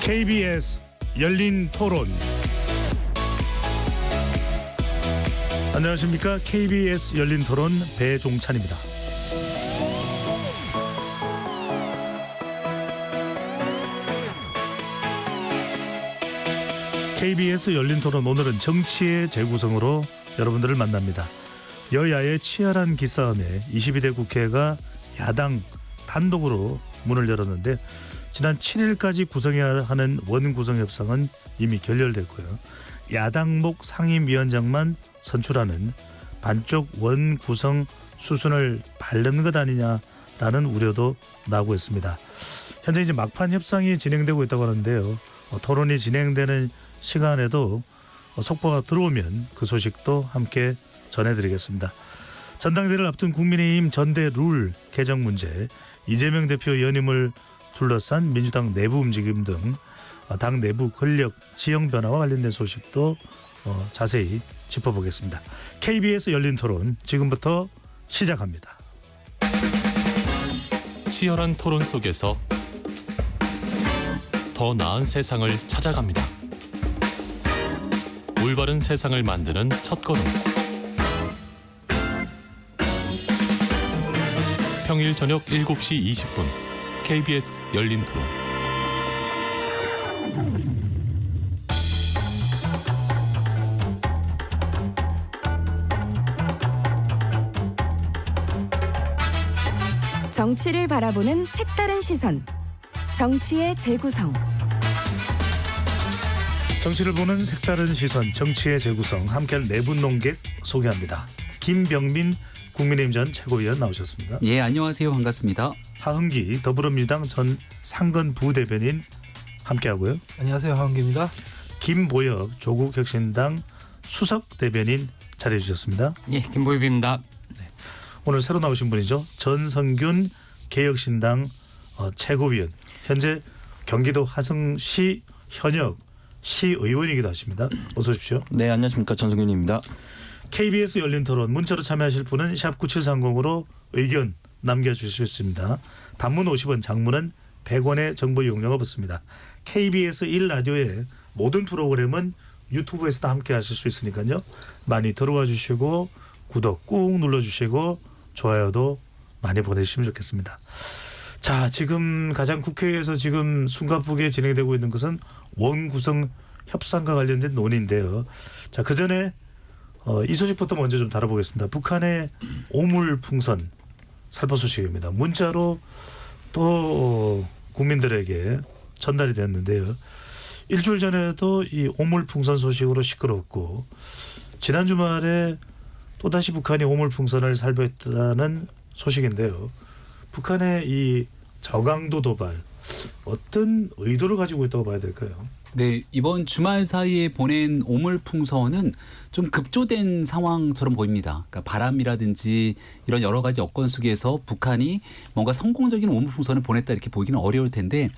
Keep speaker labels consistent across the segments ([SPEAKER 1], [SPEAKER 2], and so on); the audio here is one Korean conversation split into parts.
[SPEAKER 1] KBS 열린 토론. 안녕하십니까? KBS 열린 토론 배종찬입니다. KBS 열린 토론, 오늘은 정치의 재구성으로 여러분들을 만납니다. 여야의 치열한 기싸움에 22대 국회가 야당 단독으로 문을 열었는데, 지난 7일까지 구성해야 하는 원구성 협상은 이미 결렬됐고요. 야당목 상임위원장만 선출하는 반쪽 원구성 수순을 밟는 것 아니냐라는 우려도 나오고 있습니다. 현재 이제 막판 협상이 진행되고 있다고 하는데요. 토론이 진행되는 시간에도 속보가 들어오면 그 소식도 함께 전해드리겠습니다. 전당대회를 앞둔 국민의힘 전대 룰 개정 문제, 이재명 대표 연임을 둘러싼 민주당 내부 움직임 등 당 내부 권력 지형 변화와 관련된 소식도 자세히 짚어보겠습니다. KBS 열린 토론 지금부터 시작합니다.
[SPEAKER 2] 치열한 토론 속에서 더 나은 세상을 찾아갑니다. 올바른 세상을 만드는 첫걸음. 평일 저녁 7시 20분 KBS 열린 토론.
[SPEAKER 3] 정치를 바라보는 색다른 시선, 정치의 재구성.
[SPEAKER 1] 정치를 보는 색다른 시선, 정치의 재구성, 함께할 내분 논객 소개합니다. 김병민 국민의힘 전 최고위원 나오셨습니다.
[SPEAKER 4] 예, 안녕하세요. 반갑습니다.
[SPEAKER 1] 하흥기 더불어민주당 전 상근 부대변인 함께하고요.
[SPEAKER 5] 안녕하세요. 하은기입니다.
[SPEAKER 1] 김보혁 조국혁신당 수석 대변인 자리해 주셨습니다.
[SPEAKER 6] 예, 김보엽입니다.
[SPEAKER 1] 오늘 새로 나오신 분이죠. 전성균 개혁신당 최고위원, 현재 경기도 화성시 현역 시의원이기도 하십니다. 어서 오십시오.
[SPEAKER 7] 네, 안녕하십니까, 전성균입니다.
[SPEAKER 1] KBS 열린 토론, 문자로 참여하실 분은 샵 9730으로 의견 남겨주실 수 있습니다. 단문 50원, 장문은 100원의 정보 이용료가 붙습니다. KBS 1라디오의 모든 프로그램은 유튜브에서도 함께 하실 수 있으니까요. 많이 들어와 주시고 구독 꾹 눌러주시고 좋아요도 많이 보내주시면 좋겠습니다. 자, 지금 가장 국회에서 지금 숨가쁘게 진행되고 있는 것은 원구성 협상과 관련된 논의인데요. 자, 그 전에 이 소식부터 먼저 좀 다뤄보겠습니다. 북한의 오물풍선 살포 소식입니다. 문자로 또 국민들에게 전달이 됐는데요. 일주일 전에도 이 오물풍선 소식으로 시끄럽고, 지난 주말에 또다시 북한이 오물풍선을 살포했다는 소식인데요. 북한의 이 저강도 도발, 어떤 의도를 가지고 있다고 봐야 될까요?
[SPEAKER 4] 네, 이번 주말 사이에 보낸 오물풍선은 좀 급조된 상황처럼 보입니다. 그러니까 바람이라든지 이런 여러 가지 여건 속에서 북한이 뭔가 성공적인 오물풍선을 보냈다 이렇게 보기는 어려울 텐데,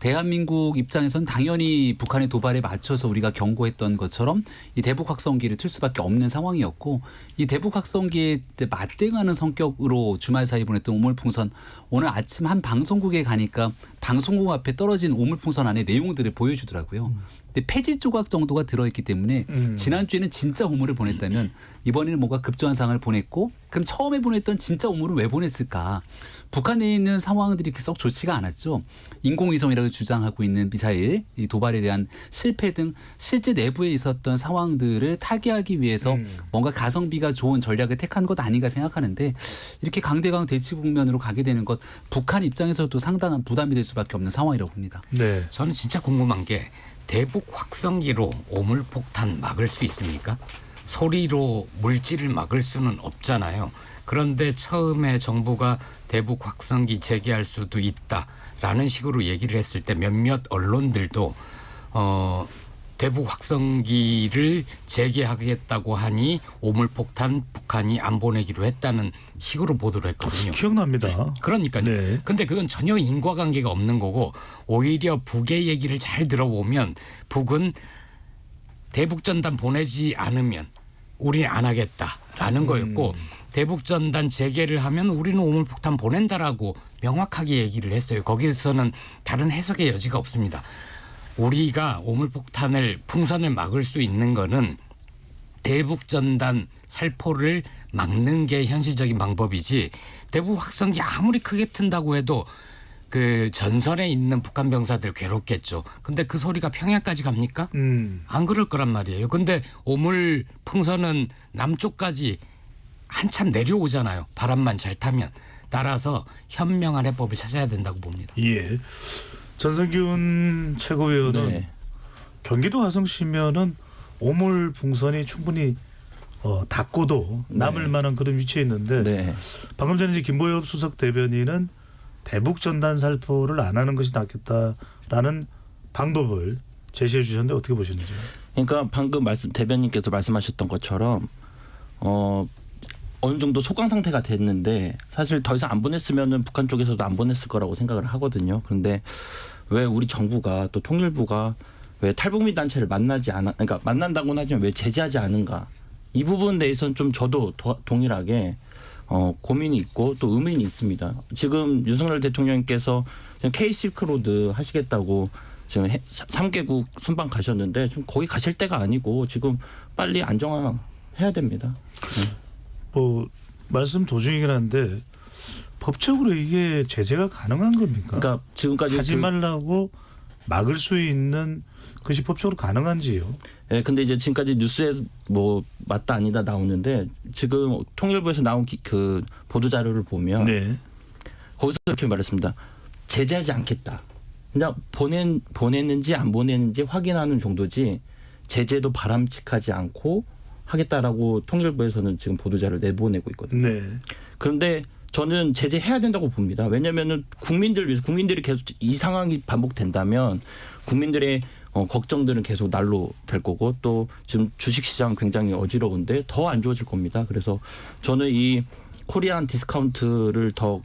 [SPEAKER 4] 대한민국 입장에서는 당연히 북한의 도발에 맞춰서 우리가 경고했던 것처럼 이 대북 확성기를 틀 수밖에 없는 상황이었고, 이 대북 확성기에 맞대응하는 성격으로 주말 사이에 보냈던 오물풍선, 오늘 아침 한 방송국에 가니까 방송국 앞에 떨어진 오물풍선 안에 내용들을 보여주더라고요. 근데 폐지 조각 정도가 들어있기 때문에 지난주에는 진짜 오물을 보냈다면 이번에는 뭔가 급조한 상황을 보냈고, 그럼 처음에 보냈던 진짜 오물을 왜 보냈을까? 북한에 있는 상황들이 이렇게 썩 좋지가 않았죠. 인공위성이라고 주장하고 있는 미사일 이 도발에 대한 실패 등 실제 내부에 있었던 상황들을 타개하기 위해서 뭔가 가성비가 좋은 전략을 택한 것 아닌가 생각하는데, 이렇게 강대강 대치 국면으로 가게 되는 것, 북한 입장에서도 상당한 부담이 될 수밖에 없는 상황이라고 봅니다.
[SPEAKER 1] 네.
[SPEAKER 6] 저는 진짜 궁금한 게, 대북 확성기로 오물폭탄 막을 수 있습니까? 소리로 물질을 막을 수는 없잖아요. 그런데 처음에 정부가 대북 확성기 재개할 수도 있다라는 식으로 얘기를 했을 때 몇몇 언론들도 대북 확성기를 재개하겠다고 하니 오물폭탄 북한이 안 보내기로 했다는 식으로 보도를 했거든요.
[SPEAKER 1] 기억납니다.
[SPEAKER 6] 그러니까요.
[SPEAKER 1] 네.
[SPEAKER 6] 근데 그건 전혀 인과관계가 없는 거고, 오히려 북의 얘기를 잘 들어보면 북은 대북전단 보내지 않으면 우리는 안 하겠다라는 거였고, 대북전단 재개를 하면 우리는 오물폭탄 보낸다라고 명확하게 얘기를 했어요. 거기서는 다른 해석의 여지가 없습니다. 우리가 오물폭탄을 풍선을 막을 수 있는 거는 대북전단 살포를 막는 게 현실적인 방법이지 대북 확성기 아무리 크게 튼다고 해도 그 전선에 있는 북한 병사들 괴롭겠죠. 근데 그 소리가 평양까지 갑니까? 안 그럴 거란 말이에요. 근데 오물 풍선은 남쪽까지 한참 내려오잖아요. 바람만 잘 타면. 따라서 현명한 해법을 찾아야 된다고 봅니다.
[SPEAKER 1] 예. 전성균 최고위원은
[SPEAKER 5] 네.
[SPEAKER 1] 경기도 화성시면은 오물 풍선이 충분히 닿고도 남을 만한 그런 위치에 있는데
[SPEAKER 5] 네.
[SPEAKER 1] 방금 전에 이제 김보엽 수석 대변인은 대북 전단 살포를 안 하는 것이 낫겠다라는 방법을 제시해 주셨는데 어떻게 보시는지요?
[SPEAKER 5] 그러니까 방금 대변인께서 말씀하셨던 것처럼 어느 정도 소강 상태가 됐는데 사실 더 이상 안 보냈으면은 북한 쪽에서도 안 보냈을 거라고 생각을 하거든요. 그런데 왜 우리 정부가 또 통일부가 왜 탈북민 단체를 그러니까 만난다고는 하지만 왜 제재하지 않은가? 이 부분에 대해서는 좀 저도 동일하게 고민이 있고 또 의문이 있습니다. 지금 윤석열 대통령께서 K 실크로드 하시겠다고 지금 3개국 순방 가셨는데 좀 거기 가실 때가 아니고 지금 빨리 안정화해야 됩니다.
[SPEAKER 1] 뭐 말씀 도중이긴 한데 법적으로 이게 제재가 가능한 겁니까?
[SPEAKER 5] 그러니까 지금까지
[SPEAKER 1] 하지 말라고 막을 수 있는 것이 법적으로 가능한지요?
[SPEAKER 5] 예, 근데 이제 지금까지 뉴스에 뭐 맞다 아니다 나오는데 지금 통일부에서 나온 그 보도 자료를 보면
[SPEAKER 1] 네.
[SPEAKER 5] 거기서 이렇게 말했습니다. 제재하지 않겠다. 그냥 보냈는지 안 보냈는지 확인하는 정도지 제재도 바람직하지 않고 하겠다라고 통일부에서는 지금 보도 자료를 내보내고 있거든요.
[SPEAKER 1] 네.
[SPEAKER 5] 그런데 저는 제재해야 된다고 봅니다. 왜냐하면 국민들 위해서 국민들이 계속 이 상황이 반복된다면 국민들의 걱정들은 계속 난로 될 거고 또 지금 주식시장 굉장히 어지러운데 더 안 좋아질 겁니다. 그래서 저는 이 코리안 디스카운트를 더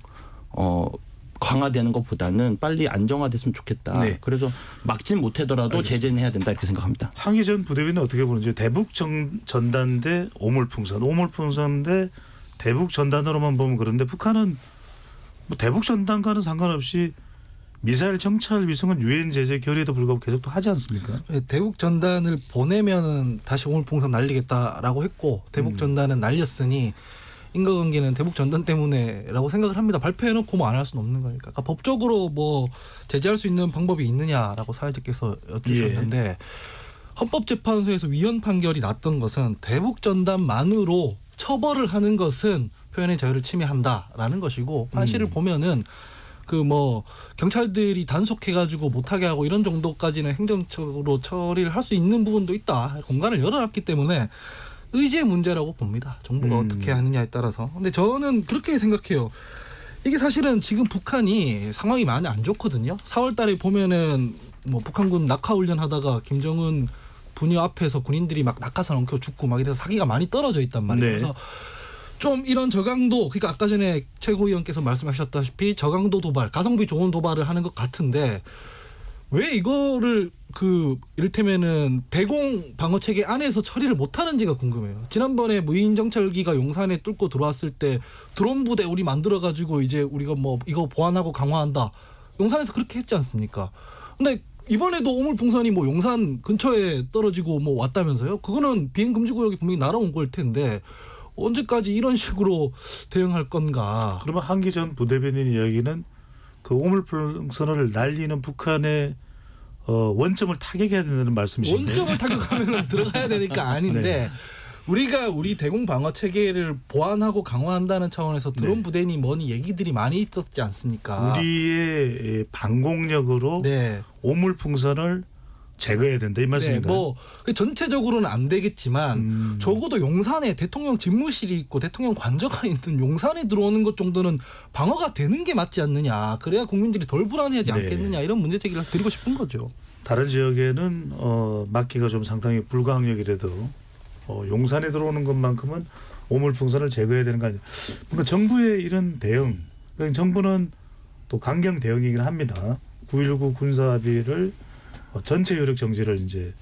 [SPEAKER 5] 강화되는 것보다는 빨리 안정화됐으면 좋겠다.
[SPEAKER 1] 네.
[SPEAKER 5] 그래서 막진 못하더라도
[SPEAKER 1] 알겠습니다.
[SPEAKER 5] 제재는 해야 된다 이렇게 생각합니다.
[SPEAKER 1] 황희전 부대변인 어떻게 보는지 대북 전단 대 오물풍선, 오물풍선 대 대북 전단으로만 보면 그런데 북한은 뭐 대북 전단과는 상관없이 미사일 정찰 위성은 유엔 제재 결의에도 불구하고 계속 또 하지 않습니까?
[SPEAKER 7] 대북 전단을 보내면 다시 오물풍선 날리겠다라고 했고 대북 전단은 날렸으니 인과관계는 대북 전단 때문에라고 생각을 합니다. 발표해놓고 뭐 안 할 수는 없는 거니까. 그러니까 법적으로 뭐 제재할 수 있는 방법이 있느냐라고 사회자께서 여쭈셨는데 헌법재판소에서 위헌 판결이 났던 것은 대북 전단만으로 처벌을 하는 것은 표현의 자유를 침해한다라는 것이고 판시를 보면은 그 뭐 경찰들이 단속해가지고 못하게 하고 이런 정도까지는 행정적으로 처리를 할 수 있는 부분도 있다. 공간을 열어놨기 때문에 의지의 문제라고 봅니다. 정부가 어떻게 하느냐에 따라서. 근데 저는 그렇게 생각해요. 이게 사실은 지금 북한이 상황이 많이 안 좋거든요. 4월 달에 보면은 뭐 북한군 낙하훈련 하다가 김정은 분유 앞에서 군인들이 막 낙하산 엉켜 죽고 막 이래서 사기가 많이 떨어져 있단 말이에요.
[SPEAKER 1] 네.
[SPEAKER 7] 그래서 좀 이런 저강도, 그러니까 아까 전에 최고위원께서 말씀하셨다시피 저강도 도발, 가성비 좋은 도발을 하는 것 같은데 왜 이거를 그 이를테면은 대공 방어 체계 안에서 처리를 못 하는지가 궁금해요. 지난번에 무인 정찰기가 용산에 뚫고 들어왔을 때 드론 부대 우리 만들어 가지고 이제 우리가 뭐 이거 보완하고 강화한다. 용산에서 그렇게 했지 않습니까? 근데 이번에도 오물풍선이 뭐 용산 근처에 떨어지고 뭐 왔다면서요? 그거는 비행 금지 구역이 분명히 날아온 걸 텐데 언제까지 이런 식으로 대응할 건가?
[SPEAKER 1] 그러면 한기전 부대변인 이야기는 그 오물풍선을 날리는 북한의 원점을 타격해야 된다는 말씀이신가요?
[SPEAKER 7] 원점을 타격하면 들어가야 되니까 아닌데
[SPEAKER 1] 네.
[SPEAKER 7] 우리가 우리 대공 방어 체계를 보완하고 강화한다는 차원에서 드론
[SPEAKER 1] 네.
[SPEAKER 7] 부대니 뭐니 얘기들이 많이 있었지 않습니까?
[SPEAKER 1] 우리의 방공력으로
[SPEAKER 7] 네.
[SPEAKER 1] 오물풍선을 제거해야 된다 이
[SPEAKER 7] 네,
[SPEAKER 1] 말씀인가요?
[SPEAKER 7] 뭐 전체적으로는 안 되겠지만 적어도 용산에 대통령 집무실이 있고 대통령 관저가 있는 용산에 들어오는 것 정도는 방어가 되는 게 맞지 않느냐. 그래야 국민들이 덜 불안해하지
[SPEAKER 1] 네.
[SPEAKER 7] 않겠느냐. 이런 문제 제기를 드리고 싶은 거죠.
[SPEAKER 1] 다른 지역에는 막기가 좀 상당히 불가항력이라도 용산에 들어오는 것만큼은 오물풍선을 제거해야 되는 거 아니냐. 그러니까 정부의 이런 대응, 그러니까 정부는 또 강경 대응이긴 합니다. 9.19 군사합의를 전체 효력 정지를 이제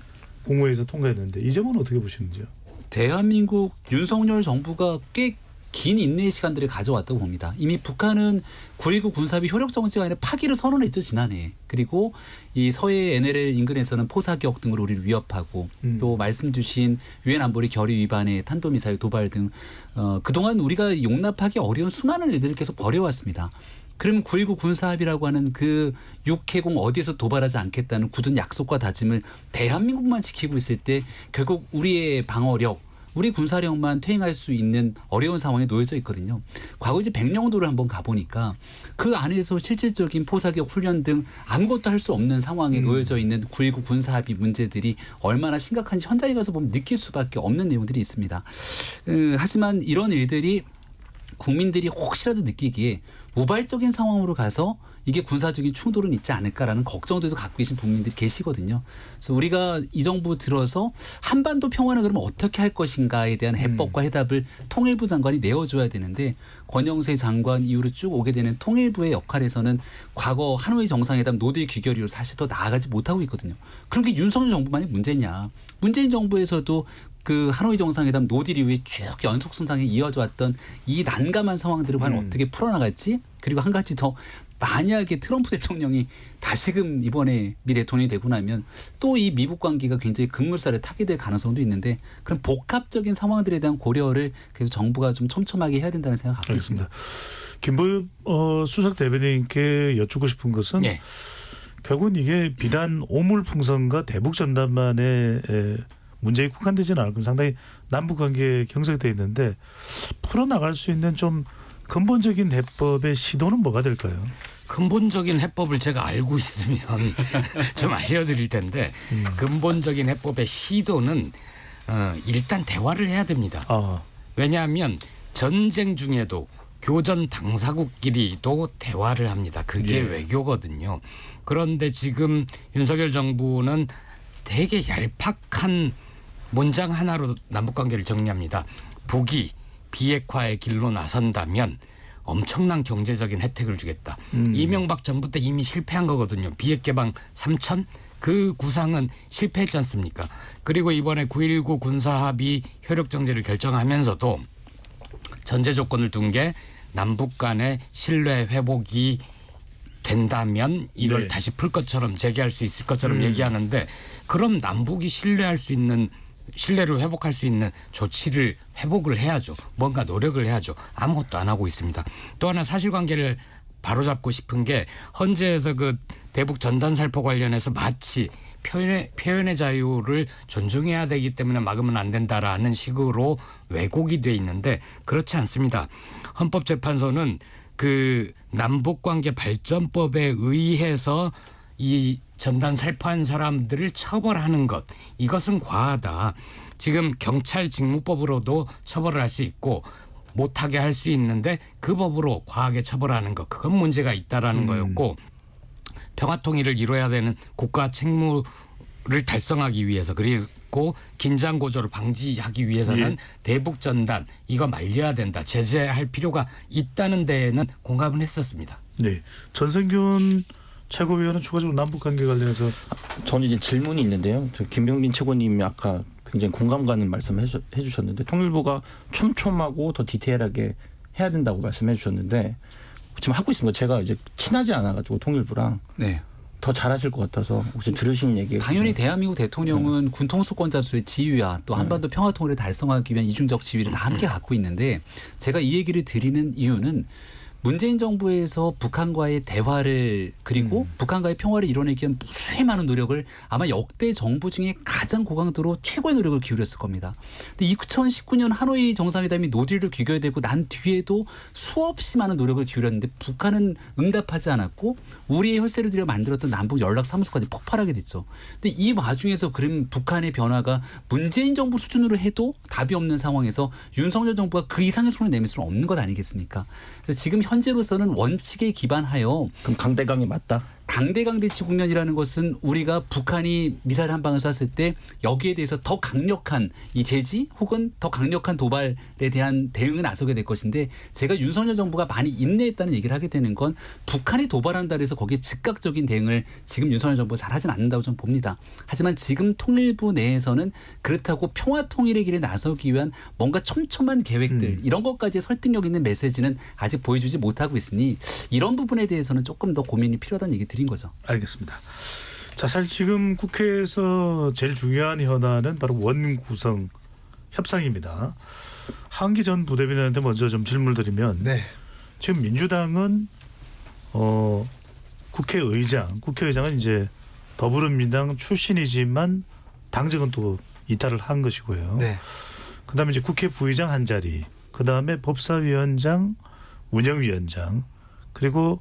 [SPEAKER 1] 국무회의에서 통과했는데 이 점은 어떻게 보시는지요?
[SPEAKER 4] 대한민국 윤석열 정부가 꽤 긴 인내의 시간들을 가져왔다고 봅니다. 이미 북한은 9.19 군사합의 효력 정지가 아니라 파기를 선언했죠, 지난해. 그리고 이 서해 NLL 인근에서는 포사격 등으로 우리를 위협하고 또 말씀 주신 유엔 안보리 결의 위반의 탄도미사일 도발 등 그동안 우리가 용납하기 어려운 수많은 일들을 계속 벌여왔습니다. 그러면 9.19 군사합의라고 하는 그 육해공 어디에서 도발하지 않겠다는 굳은 약속과 다짐을 대한민국만 지키고 있을 때 결국 우리의 방어력, 우리 군사력만 퇴행할 수 있는 어려운 상황에 놓여져 있거든요. 과거 이제 백령도를 한번 가보니까 그 안에서 실질적인 포사격 훈련 등 아무것도 할 수 없는 상황에 놓여져 있는 9.19 군사합의 문제들이 얼마나 심각한지 현장에 가서 보면 느낄 수밖에 없는 내용들이 있습니다. 하지만 이런 일들이 국민들이 혹시라도 느끼기에 우발적인 상황으로 가서 이게 군사적인 충돌은 있지 않을까라는 걱정들도 갖고 계신 국민들이 계시거든요. 그래서 우리가 이 정부 들어서 한반도 평화는 그러면 어떻게 할 것인가에 대한 해법과 해답을 통일부 장관이 내어줘야 되는데 권영세 장관 이후로 쭉 오게 되는 통일부의 역할에서는 과거 하노이 정상회담 노딜 귀결이로 사실 더 나아가지 못하고 있거든요. 그럼 그게 윤석열 정부만의 문제냐. 문재인 정부에서도 그 하노이 정상회담 노딜 이후에 쭉 연속 순상에 이어져 왔던 이 난감한 상황들을 과연 어떻게 풀어나갈지 그리고 한 가지 더 만약에 트럼프 대통령이 다시금 이번에 미 대통령이 되고 나면 또 이 미북 관계가 굉장히 급물살에 타게 될 가능성도 있는데 그런 복합적인 상황들에 대한 고려를 그래서 정부가 좀 촘촘하게 해야 된다는 생각을 갖고 있습니다.
[SPEAKER 1] 김보엽 수석 대변인께 여쭙고 싶은 것은
[SPEAKER 6] 네.
[SPEAKER 1] 결국은 이게 비단 오물풍선과 대북 전단만의 문제에 국한되지는 않고 상당히 남북 관계에 경색되어 있는데 풀어나갈 수 있는 좀 근본적인 해법의 시도는 뭐가 될까요?
[SPEAKER 6] 근본적인 해법을 제가 알고 있으면 좀 알려드릴 텐데 근본적인 해법의 시도는 일단 대화를 해야 됩니다. 왜냐하면 전쟁 중에도 교전 당사국끼리도 대화를 합니다. 그게 외교거든요. 그런데 지금 윤석열 정부는 되게 얄팍한 문장 하나로 남북관계를 정리합니다. 북이 비핵화의 길로 나선다면 엄청난 경제적인 혜택을 주겠다. 이명박 정부 때 이미 실패한 거거든요. 비핵 개방 3천 그 구상은 실패했지 않습니까? 그리고 이번에 9.19 군사합의 효력 정지를 결정하면서도 전제 조건을 둔 게 남북 간의 신뢰 회복이 된다면 이걸 다시 풀 것처럼 재개할 수 있을 것처럼 얘기하는데 그럼 남북이 신뢰를 회복할 수 있는 조치를 회복을 해야죠. 뭔가 노력을 해야죠. 아무것도 안 하고 있습니다. 또 하나 사실관계를 바로잡고 싶은 게 헌재에서 그 대북 전단 살포 관련해서 마치 표현의 자유를 존중해야 되기 때문에 막으면 안 된다라는 식으로 왜곡이 돼 있는데 그렇지 않습니다. 헌법재판소는 그 남북관계 발전법에 의해서 이 전단 살포한 사람들을 처벌하는 것 이것은 과하다. 지금 경찰 직무법으로도 처벌을 할 수 있고 못하게 할 수 있는데 그 법으로 과하게 처벌하는 것 그건 문제가 있다라는 거였고 평화통일을 이뤄야 되는 국가 책무를 달성하기 위해서 그리고 긴장고조를 방지하기 위해서는 대북전단 이거 말려야 된다. 제재할 필요가 있다는 데에는 공감을 했었습니다.
[SPEAKER 1] 네. 전생균 최고위원은 추가적으로 남북관계 관련해서
[SPEAKER 5] 저는 이제 질문이 있는데요. 저 김병민 최고님이 아까 굉장히 공감 가는 말씀을 해주셨는데 통일부가 촘촘하고 더 디테일하게 해야 된다고 말씀해 주셨는데 지금 하고 있습니다. 제가 이제 친하지 않아가지고 통일부랑
[SPEAKER 4] 네.
[SPEAKER 5] 더 잘하실 것 같아서 혹시 들으신 얘기
[SPEAKER 4] 당연히 대한민국 대통령은 군 통수권자수의 지위와 또 한반도 평화 통일을 달성하기 위한 이중적 지위를 다 함께 갖고 있는데 제가 이 얘기를 드리는 이유는 문재인 정부에서 북한과의 대화를 그리고 북한과의 평화를 이뤄내기 위한 무수히 많은 노력을 아마 역대 정부 중에 가장 고강도로 최고의 노력을 기울였을 겁니다. 근데 2019년 하노이 정상회담이 노딜로 귀결되고 난 뒤에도 수없이 많은 노력을 기울였는데 북한은 응답하지 않았고 우리의 혈세를 들여 만들었던 남북 연락사무소까지 폭발하게 됐죠. 근데 이 와중에서 그럼 북한의 변화가 문재인 정부 수준으로 해도 답이 없는 상황에서 윤석열 정부가 그 이상의 손을 내밀 수는 없는 것 아니겠습니까? 그래서 지금 현재로서는 원칙에 기반하여
[SPEAKER 5] 그럼 강대강이 맞다?
[SPEAKER 4] 강대치 국면이라는 것은 우리가 북한이 미사일 한 방을 쐈을 때 여기에 대해서 더 강력한 이 제지 혹은 더 강력한 도발에 대한 대응에 나서게 될 것인데 제가 윤석열 정부가 많이 인내했다는 얘기를 하게 되는 건 북한이 도발한다 해서 거기에 즉각적인 대응을 지금 윤석열 정부가 잘하진 않는다고 저는 봅니다. 하지만 지금 통일부 내에서는 그렇다고 평화 통일의 길에 나서기 위한 뭔가 촘촘한 계획들 이런 것까지 설득력 있는 메시지는 아직 보여주지 못하고 있으니 이런 부분에 대해서는 조금 더 고민이 필요하다는 얘기 드린 거죠.
[SPEAKER 1] 알겠습니다. 자, 사실 지금 국회에서 제일 중요한 현안은 바로 원구성 협상입니다. 한기 전 부대변인한테 먼저 좀 질문을 드리면
[SPEAKER 7] 네.
[SPEAKER 1] 지금 민주당은 국회의장은 이제 더불어민주당 출신이지만 당직은 또 이탈을 한 것이고요.
[SPEAKER 7] 네.
[SPEAKER 1] 그다음에 이제 국회 부의장 한 자리, 그다음에 법사위원장, 운영위원장, 그리고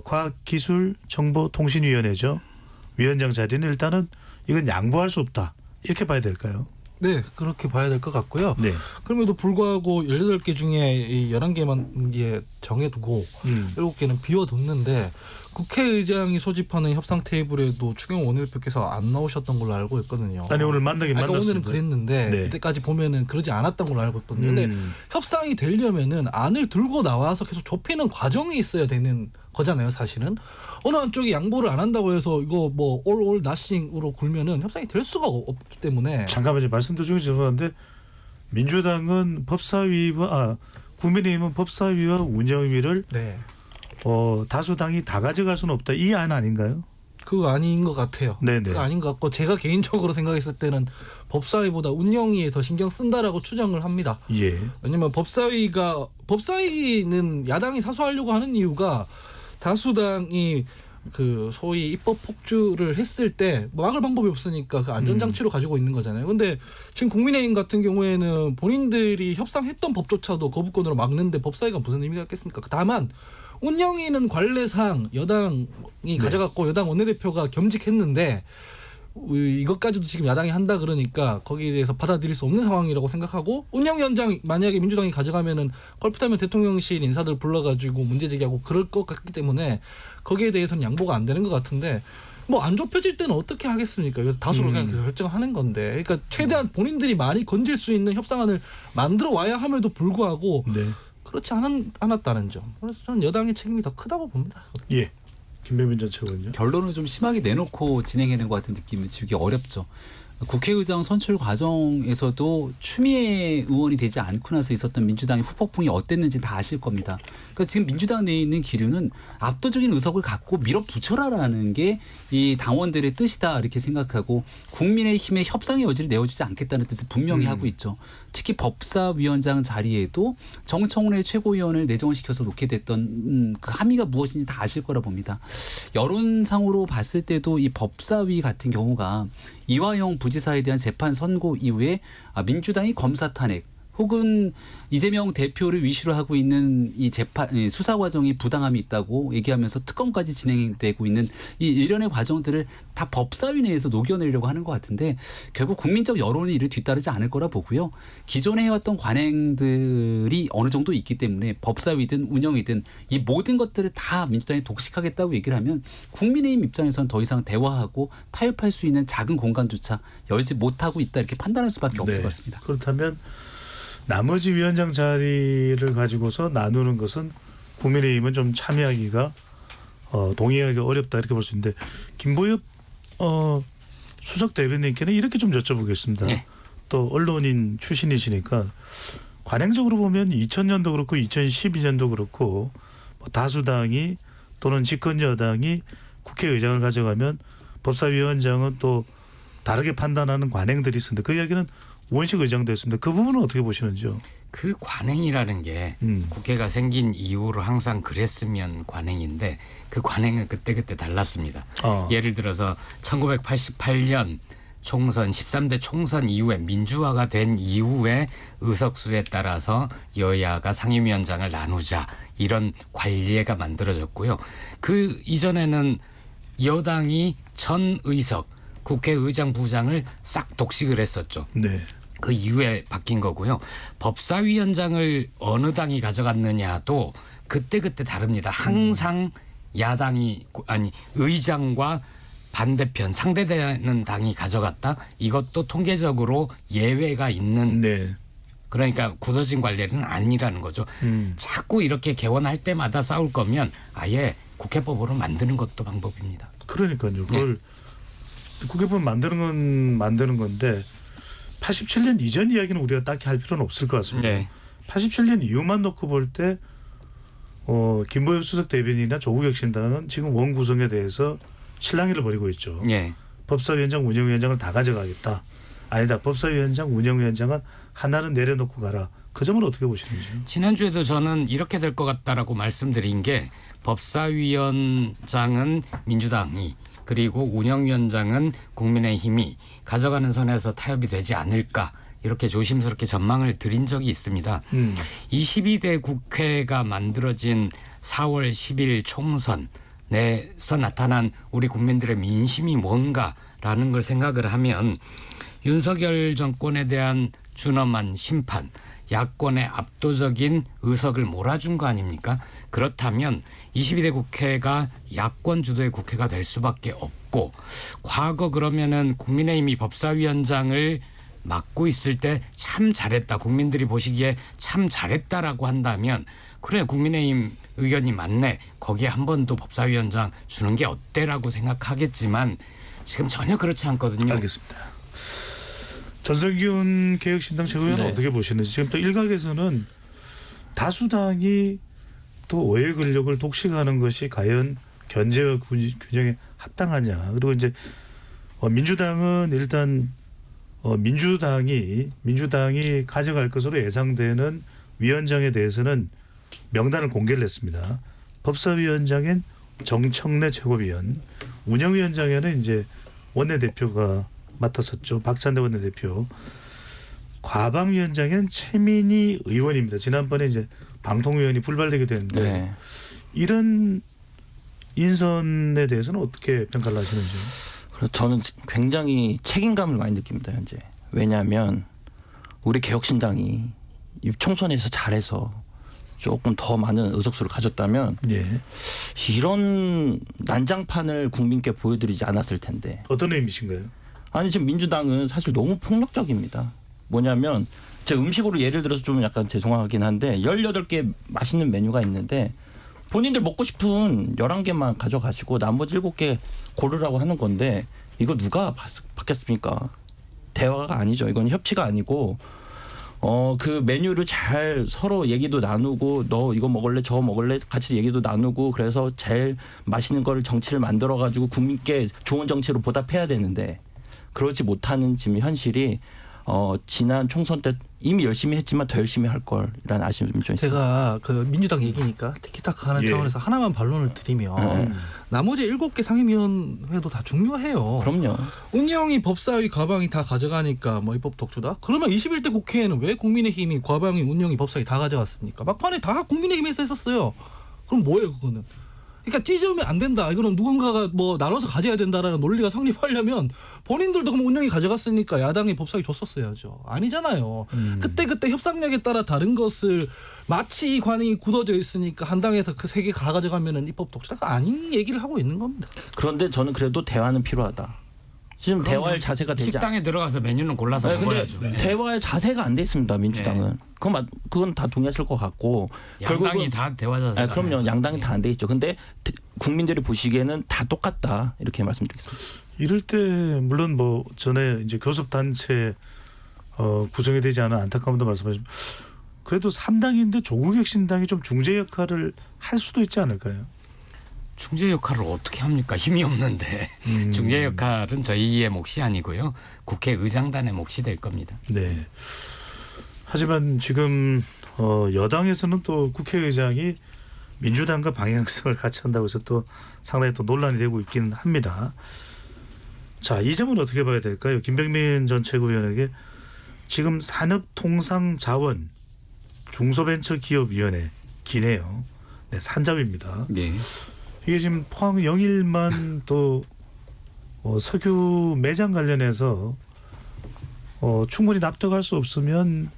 [SPEAKER 1] 과학기술정보통신위원회죠. 위원장 자리는 일단은 이건 양보할 수 없다. 이렇게 봐야 될까요?
[SPEAKER 7] 네, 그렇게 봐야 될 것 같고요.
[SPEAKER 1] 네.
[SPEAKER 7] 그럼에도 불구하고 18개 중에 이 11개만 정해두고 7개는 비워뒀는데 국회의장이 소집하는 협상 테이블에도 추경호 원내대표께서 안 나오셨던 걸로 알고 있거든요.
[SPEAKER 1] 아니 오늘 만나긴
[SPEAKER 7] 오늘은
[SPEAKER 1] 만났습니다.
[SPEAKER 7] 그랬는데
[SPEAKER 1] 네.
[SPEAKER 7] 그때까지 보면은 그러지 않았던 걸로 알고 있거든요. 근데 협상이 되려면은 안을 들고 나와서 계속 좁히는 과정이 있어야 되는 거잖아요, 사실은. 어느 한쪽이 양보를 안 한다고 해서 이거 뭐 all nothing으로 굴면은 협상이 될 수가 없기 때문에.
[SPEAKER 1] 잠깐만요. 말씀도 중에 죄송한데 민주당은 법사위와 국민의힘은 법사위와 운영위를
[SPEAKER 7] 네.
[SPEAKER 1] 다수당이 다 가져갈 수는 없다. 이 안 아닌가요?
[SPEAKER 7] 그거 아닌 것 같아요.
[SPEAKER 1] 네네.
[SPEAKER 7] 그거 아닌 것 같고 제가 개인적으로 생각했을 때는 법사위보다 운영위에 더 신경 쓴다라고 추정을 합니다.
[SPEAKER 1] 예.
[SPEAKER 7] 왜냐면 법사위는 야당이 사수하려고 하는 이유가 다수당이 그 소위 입법 폭주를 했을 때 막을 방법이 없으니까 그 안전장치로 가지고 있는 거잖아요. 근데 지금 국민의힘 같은 경우에는 본인들이 협상했던 법조차도 거부권으로 막는데 법사위가 무슨 의미가 있겠습니까? 다만 운영위는 관례상 여당이 가져갔고 여당 원내대표가 겸직했는데 이것까지도 지금 야당이 한다 그러니까 거기에 대해서 받아들일 수 없는 상황이라고 생각하고 운영위원장 만약에 민주당이 가져가면은 걸핏하면 대통령실 인사들 불러가지고 문제 제기하고 그럴 것 같기 때문에 거기에 대해서는 양보가 안 되는 것 같은데 뭐 안 좁혀질 때는 어떻게 하겠습니까? 그래서 다수로 그냥 결정하는 건데 그러니까 최대한 본인들이 많이 건질 수 있는 협상안을 만들어 와야 함에도 불구하고
[SPEAKER 1] 네.
[SPEAKER 7] 그렇지 않았다는 점. 그래서 저는 여당의 책임이 더 크다고 봅니다.
[SPEAKER 1] 예. 김병민 전 최고위원요.
[SPEAKER 4] 결론을 좀 심하게 내놓고 진행하는 것 같은 느낌을 지우기 어렵죠. 국회의장 선출 과정에서도 추미애 의원이 되지 않고 나서 있었던 민주당의 후폭풍이 어땠는지 다 아실 겁니다. 그러니까 지금 민주당 내에 있는 기류는 압도적인 의석을 갖고 밀어붙여라라는 게 이 당원들의 뜻이다 이렇게 생각하고 국민의힘의 협상의 여지를 내어주지 않겠다는 뜻을 분명히 하고 있죠. 특히 법사위원장 자리에도 정청래 최고위원을 내정시켜서 놓게 됐던 그 함의가 무엇인지 다 아실 거라 봅니다. 여론상으로 봤을 때도 이 법사위 같은 경우가 이화영 부지사에 대한 재판 선고 이후에 민주당이 검사 탄핵 혹은 이재명 대표를 위시로 하고 있는 이 재판 수사 과정이 부당함이 있다고 얘기하면서 특검까지 진행되고 있는 이 일련의 과정들을 다 법사위 내에서 녹여내려고 하는 것 같은데 결국 국민적 여론이 이를 뒤따르지 않을 거라 보고요. 기존에 해왔던 관행들이 어느 정도 있기 때문에 법사위든 운영이든 이 모든 것들을 다 민주당이 독식하겠다고 얘기를 하면 국민의힘 입장에서는 더 이상 대화하고 타협할 수 있는 작은 공간조차 열지 못하고 있다 이렇게 판단할 수밖에 없을 것 같습니다.
[SPEAKER 1] 그렇다면 나머지 위원장 자리를 가지고서 나누는 것은 국민의힘은 좀 참여하기가 동의하기가 어렵다 이렇게 볼 수 있는데 김보엽 수석 대변인께는 이렇게 좀 여쭤보겠습니다.
[SPEAKER 6] 네.
[SPEAKER 1] 또 언론인 출신이시니까 관행적으로 보면 2000년도 그렇고 2012년도 그렇고 뭐 다수당이 또는 집권 여당이 국회의장을 가져가면 법사위원장은 또 다르게 판단하는 관행들이 있었는데 그 이야기는 원식 의장도 했습니다. 그 부분은 어떻게 보시는지요?
[SPEAKER 6] 그 관행이라는 게 국회가 생긴 이후로 항상 그랬으면 관행인데 그 관행은 그때그때 달랐습니다. 예를 들어서 1988년 총선 13대 총선 이후에 민주화가 된 이후에 의석수에 따라서 여야가 상임위원장을 나누자 이런 관례가 만들어졌고요. 그 이전에는 여당이 전 의석 국회의장 부장을 싹 독식을 했었죠.
[SPEAKER 1] 네.
[SPEAKER 6] 그 이후에 바뀐 거고요. 법사위원장을 어느 당이 가져갔느냐도 그때그때 다릅니다. 항상 의장과 반대편 상대되는 당이 가져갔다. 이것도 통계적으로 예외가 있는
[SPEAKER 1] 네.
[SPEAKER 6] 그러니까 굳어진 관례는 아니라는 거죠. 자꾸 이렇게 개원할 때마다 싸울 거면 아예 국회법으로 만드는 것도 방법입니다.
[SPEAKER 1] 그러니까요. 그걸 국회법 만드는 건데 87년 이전 이야기는 우리가 딱히 할 필요는 없을 것 같습니다.
[SPEAKER 6] 네.
[SPEAKER 1] 87년 이후만 놓고 볼 때 김보엽 수석 대변인이나 조국혁신당은 지금 원 구성에 대해서 실랑이를 벌이고 있죠.
[SPEAKER 6] 예.
[SPEAKER 1] 법사위원장, 운영위원장을 다 가져가겠다. 아니다. 법사위원장, 운영위원장은 하나는 내려놓고 가라. 그 점을 어떻게 보시는지요?
[SPEAKER 6] 지난주에도 저는 이렇게 될 것 같다라고 말씀드린 게 법사위원장은 민주당이 그리고 운영위원장은 국민의힘이 가져가는 선에서 타협이 되지 않을까 이렇게 조심스럽게 전망을 드린 적이 있습니다. 22대 국회가 만들어진 4월 10일 총선에서 나타난 우리 국민들의 민심이 뭔가라는 걸 생각을 하면 윤석열 정권에 대한 준엄한 심판, 야권의 압도적인 의석을 몰아준 거 아닙니까? 그렇다면 22대 국회가 야권 주도의 국회가 될 수밖에 없고 과거 그러면은 국민의힘이 법사위원장을 맡고 있을 때 참 잘했다. 국민들이 보시기에 참 잘했다라고 한다면 그래 국민의힘 의견이 맞네. 거기에 한 번 더 법사위원장 주는 게 어때라고 생각하겠지만 지금 전혀 그렇지 않거든요.
[SPEAKER 1] 알겠습니다. 전성기훈 개혁신당 최고위원은
[SPEAKER 5] 네.
[SPEAKER 1] 어떻게 보시는지 지금 또 일각에서는 다수당이 또 외의 권력을 독식하는 것이 과연 견제와 균형에 합당하냐. 그리고 이제 민주당은 일단 민주당이 가져갈 것으로 예상되는 위원장에 대해서는 명단을 공개를 했습니다. 법사위원장엔 정청래 최고위원, 운영위원장에는 이제 원내대표가 맡았었죠. 박찬대 원내대표. 과방위원장은 최민희 의원입니다. 지난번에 이제 방통위원이 불발되게 됐는데
[SPEAKER 5] 네.
[SPEAKER 1] 이런 인선에 대해서는 어떻게 평가를 하시는지요?
[SPEAKER 5] 그래서 저는 굉장히 책임감을 많이 느낍니다. 현재. 왜냐하면 우리 개혁신당이 이 총선에서 잘해서 조금 더 많은 의석수를 가졌다면
[SPEAKER 1] 예.
[SPEAKER 5] 이런 난장판을 국민께 보여드리지 않았을 텐데.
[SPEAKER 1] 어떤 의미신가요?
[SPEAKER 5] 아니 지금 민주당은 사실 너무 폭력적입니다. 뭐냐면 제가 음식으로 예를 들어서 좀 약간 죄송하긴 한데 18개 맛있는 메뉴가 있는데 본인들 먹고 싶은 11개만 가져가시고 나머지 7개 고르라고 하는 건데 이거 누가 받겠습니까? 대화가 아니죠. 이건 협치가 아니고 그 메뉴를 잘 서로 얘기도 나누고 너 이거 먹을래 저거 먹을래 같이 얘기도 나누고 그래서 제일 맛있는 거를 정치를 만들어 가지고 국민께 좋은 정치로 보답해야 되는데 그러지 못하는 지금 현실이 지난 총선 때 이미 열심히 했지만 더 열심히 할 걸이라는 아쉬움이 좀 있습니다.
[SPEAKER 7] 제가 그 민주당 얘기니까 티키타카 하는
[SPEAKER 1] 예.
[SPEAKER 7] 차원에서 하나만 반론을 드리면 나머지 7개 상임위원회도 다 중요해요.
[SPEAKER 5] 그럼요.
[SPEAKER 7] 운영이 법사위 과방위 다 가져가니까 뭐 입법 독주다? 그러면 21대 국회에는 왜 국민의힘이 과방위 운영이 법사위 다 가져갔습니까? 막판에 다 국민의힘에서 했었어요. 그럼 뭐예요 그거는? 그러니까 찢으면 안 된다. 이거는 누군가가 뭐 나눠서 가져야 된다라는 논리가 성립하려면 본인들도 그럼 운영이 가져갔으니까 야당이 법사위 줬었어야죠. 아니잖아요. 그때 협상력에 따라 다른 것을 마치 이 관행이 굳어져 있으니까 한 당에서 그 3개 다 가져가면은 입법 독주가 아닌 얘기를 하고 있는 겁니다.
[SPEAKER 5] 그런데 저는 그래도 대화는 필요하다. 지금 대화할 자세가 되지
[SPEAKER 6] 식당에 들어가서 메뉴는 골라서
[SPEAKER 5] 네,
[SPEAKER 6] 먹어야죠.
[SPEAKER 5] 근데 대화의 자세가 안 돼 있습니다. 민주당은. 그건 다 동의하실 것 같고.
[SPEAKER 6] 양당이 다 대화 자세가.
[SPEAKER 5] 그럼요. 양당이 다 안 돼 있죠. 근데 국민들이 보시기에는 다 똑같다. 이렇게 말씀드리겠습니다.
[SPEAKER 1] 이럴 때 물론 뭐 전에 이제 교섭 단체 구성이 되지 않은 안타까움도 말씀하시면 그래도 3당인데 조국혁신당이 좀 중재 역할을 할 수도 있지 않을까요?
[SPEAKER 6] 중재 역할을 어떻게 합니까? 힘이 없는데 중재 역할은 저희의 몫이 아니고요. 국회의장단의 몫이 될 겁니다.
[SPEAKER 1] 네. 하지만 지금 여당에서는 또 국회의장이 민주당과 방향성을 같이 한다고 해서 또 상당히 또 논란이 되고 있기는 합니다. 자, 이 점은 어떻게 봐야 될까요? 김병민 전 최고위원에게 지금 산업통상자원 중소벤처기업위원회 기네요. 네, 산자위입니다.
[SPEAKER 6] 네.
[SPEAKER 1] 이게 지금 포항 영일만 또 석유 매장 관련해서 충분히 납득할 수 없으면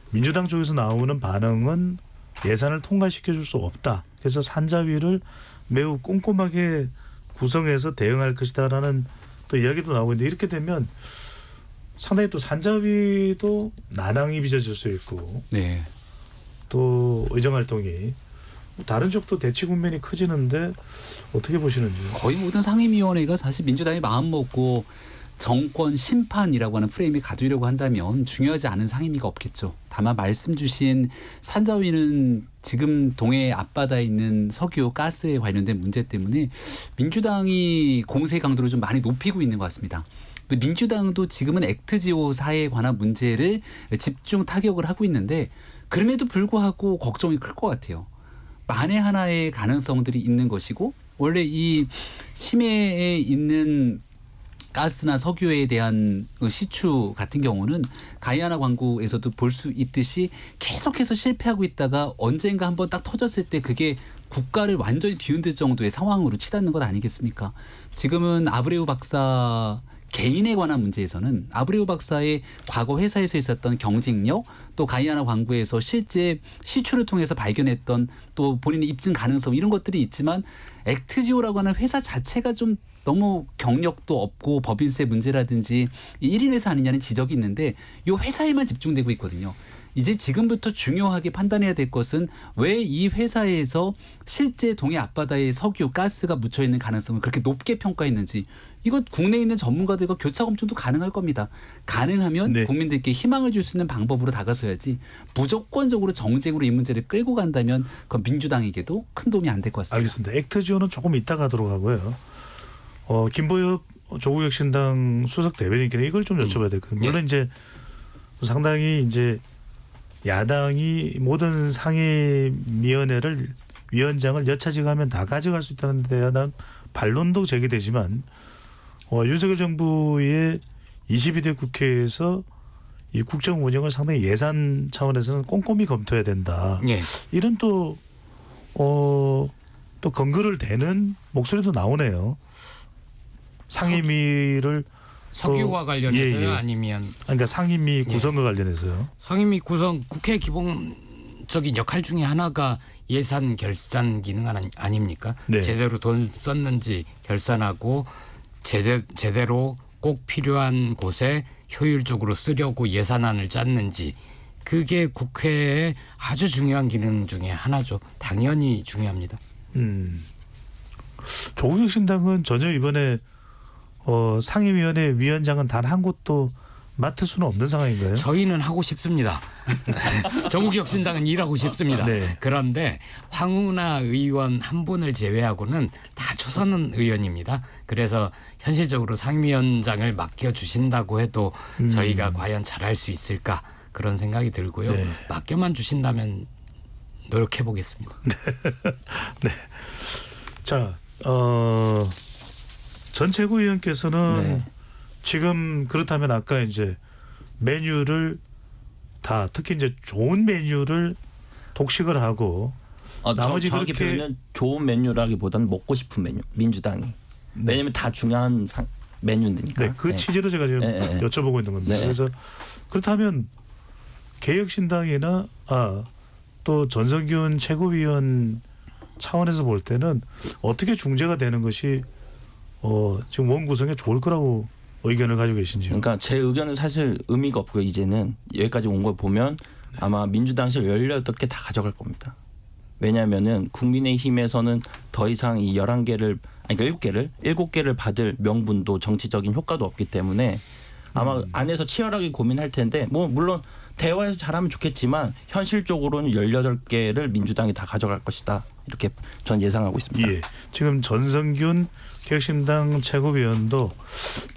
[SPEAKER 1] 민주당 쪽에서 나오는 반응은 예산을 통과시켜 줄 수 없다. 그래서 산자위를 매우 꼼꼼하게 구성해서 대응할 것이다라는 또 이야기도 나오고 있는데 이렇게 되면 상당히 또 산자위도 난항이 빚어질 수 있고
[SPEAKER 4] 네.
[SPEAKER 1] 또 의정활동이 다른 쪽도 대치 국면이 커지는데 어떻게 보시는지요?
[SPEAKER 4] 거의 모든 상임위원회가 사실 민주당이 마음 먹고 정권 심판이라고 하는 프레임에 가두려고 한다면 중요하지 않은 상임위가 없겠죠. 다만 말씀 주신 산자위는 지금 동해 앞바다에 있는 석유, 가스에 관련된 문제 때문에 민주당이 공세 강도를 좀 많이 높이고 있는 것 같습니다. 민주당도 지금은 액트지오사에 관한 문제를 집중 타격을 하고 있는데 그럼에도 불구하고 걱정이 클 것 같아요. 만에 하나의 가능성들이 있는 것이고 원래 이 심해에 있는 가스나 석유에 대한 시추 같은 경우는 가이아나 광구에서도 볼 수 있듯이 계속해서 실패하고 있다가 언젠가 한번 딱 터졌을 때 그게 국가를 완전히 뒤흔들 정도의 상황으로 치닫는 것 아니겠습니까? 지금은 아브레우 박사 개인에 관한 문제에서는 아브레우 박사의 과거 회사에서 있었던 경쟁력 또 가이아나 광구에서 실제 시추를 통해서 발견했던 또 본인의 입증 가능성 이런 것들이 있지만 액트지오라고 하는 회사 자체가 좀 너무 경력도 없고 법인세 문제라든지 1인 회사 아니냐는 지적이 있는데 이 회사에만 집중되고 있거든요. 이제 지금부터 중요하게 판단해야 될 것은 왜 이 회사에서 실제 동해 앞바다에 석유, 가스가 묻혀 있는 가능성을 그렇게 높게 평가했는지 이거 국내에 있는 전문가들과 교차 검증도 가능할 겁니다. 가능하면
[SPEAKER 1] 네.
[SPEAKER 4] 국민들께 희망을 줄 수 있는 방법으로 다가서야지 무조건적으로 정쟁으로 이 문제를 끌고 간다면 그건 민주당에게도 큰 도움이 안 될 것 같습니다.
[SPEAKER 1] 알겠습니다. 액트지오는 조금 이따가 들어가고요. 김보엽 조국혁신당 수석 대변인께는 이걸 좀 여쭤봐야 될 것 같아요. 물론 이제 상당히 이제 야당이 모든 상임위원회를 위원장을 여차지가면 다 가져갈 수 있다는 데 대한 반론도 제기되지만 윤석열 정부의 22대 국회에서 이 국정 운영을 상당히 예산 차원에서는 꼼꼼히 검토해야 된다.
[SPEAKER 6] 예.
[SPEAKER 1] 이런 또 근거를 대는 목소리도 나오네요. 상임위를
[SPEAKER 6] 석유와 관련해서요?
[SPEAKER 1] 예, 예.
[SPEAKER 6] 아니면
[SPEAKER 1] 그러니까 상임위 구성과 관련해서요.
[SPEAKER 6] 상임위 구성 국회 기본적인 역할 중에 하나가 예산 결산 기능 아닙니까?
[SPEAKER 1] 네.
[SPEAKER 6] 제대로 돈 썼는지 결산하고 제대로 꼭 필요한 곳에 효율적으로 쓰려고 예산안을 짰는지 그게 국회의 아주 중요한 기능 중에 하나죠. 당연히 중요합니다.
[SPEAKER 1] 조국혁신당은 전혀 이번에 상임위원회 위원장은 단 한 곳도 맡을 수는 없는 상황인가요?
[SPEAKER 6] 저희는 하고 싶습니다. 조국혁신당은 일하고 싶습니다.
[SPEAKER 1] 네.
[SPEAKER 6] 그런데 황운하 의원 한 분을 제외하고는 다 초선 의원입니다. 그래서 현실적으로 상임위원장을 맡겨주신다고 해도 저희가 과연 잘할 수 있을까 그런 생각이 들고요.
[SPEAKER 1] 네.
[SPEAKER 6] 맡겨만 주신다면 노력해 보겠습니다.
[SPEAKER 1] 네. 자, 전 최고위원께서는
[SPEAKER 5] 네.
[SPEAKER 1] 지금 그렇다면 아까 이제 메뉴를 다 특히 이제 좋은 메뉴를 독식을 하고 나머지
[SPEAKER 5] 정확히
[SPEAKER 1] 그렇게
[SPEAKER 5] 표현은 좋은 메뉴라기보다는 먹고 싶은 메뉴 민주당이 왜냐하면 다 중요한 메뉴니까.
[SPEAKER 1] 네, 그 취지로 제가 지금
[SPEAKER 5] 네.
[SPEAKER 1] 여쭤보고 있는 겁니다.
[SPEAKER 5] 네.
[SPEAKER 1] 그래서 그렇다면 개혁신당이나 또 전성균 최고위원 차원에서 볼 때는 어떻게 중재가 되는 것이 지금 원 구성에 좋을 거라고 의견을 가지고 계신지요?
[SPEAKER 5] 그러니까 제 의견은 사실 의미가 없고요. 이제는 여기까지 온 걸 보면 아마 민주당에서 18개 다 가져갈 겁니다. 왜냐하면은 국민의힘에서는 더 이상 이 11개를 아니 7개를 받을 명분도 정치적인 효과도 없기 때문에 아마 안에서 치열하게 고민할 텐데 뭐 물론 대화에서 잘하면 좋겠지만 현실적으로는 18개를 민주당이 다 가져갈 것이다. 이렇게 전 예상하고 있습니다.
[SPEAKER 1] 예. 지금 전성균 개혁신당 최고위원도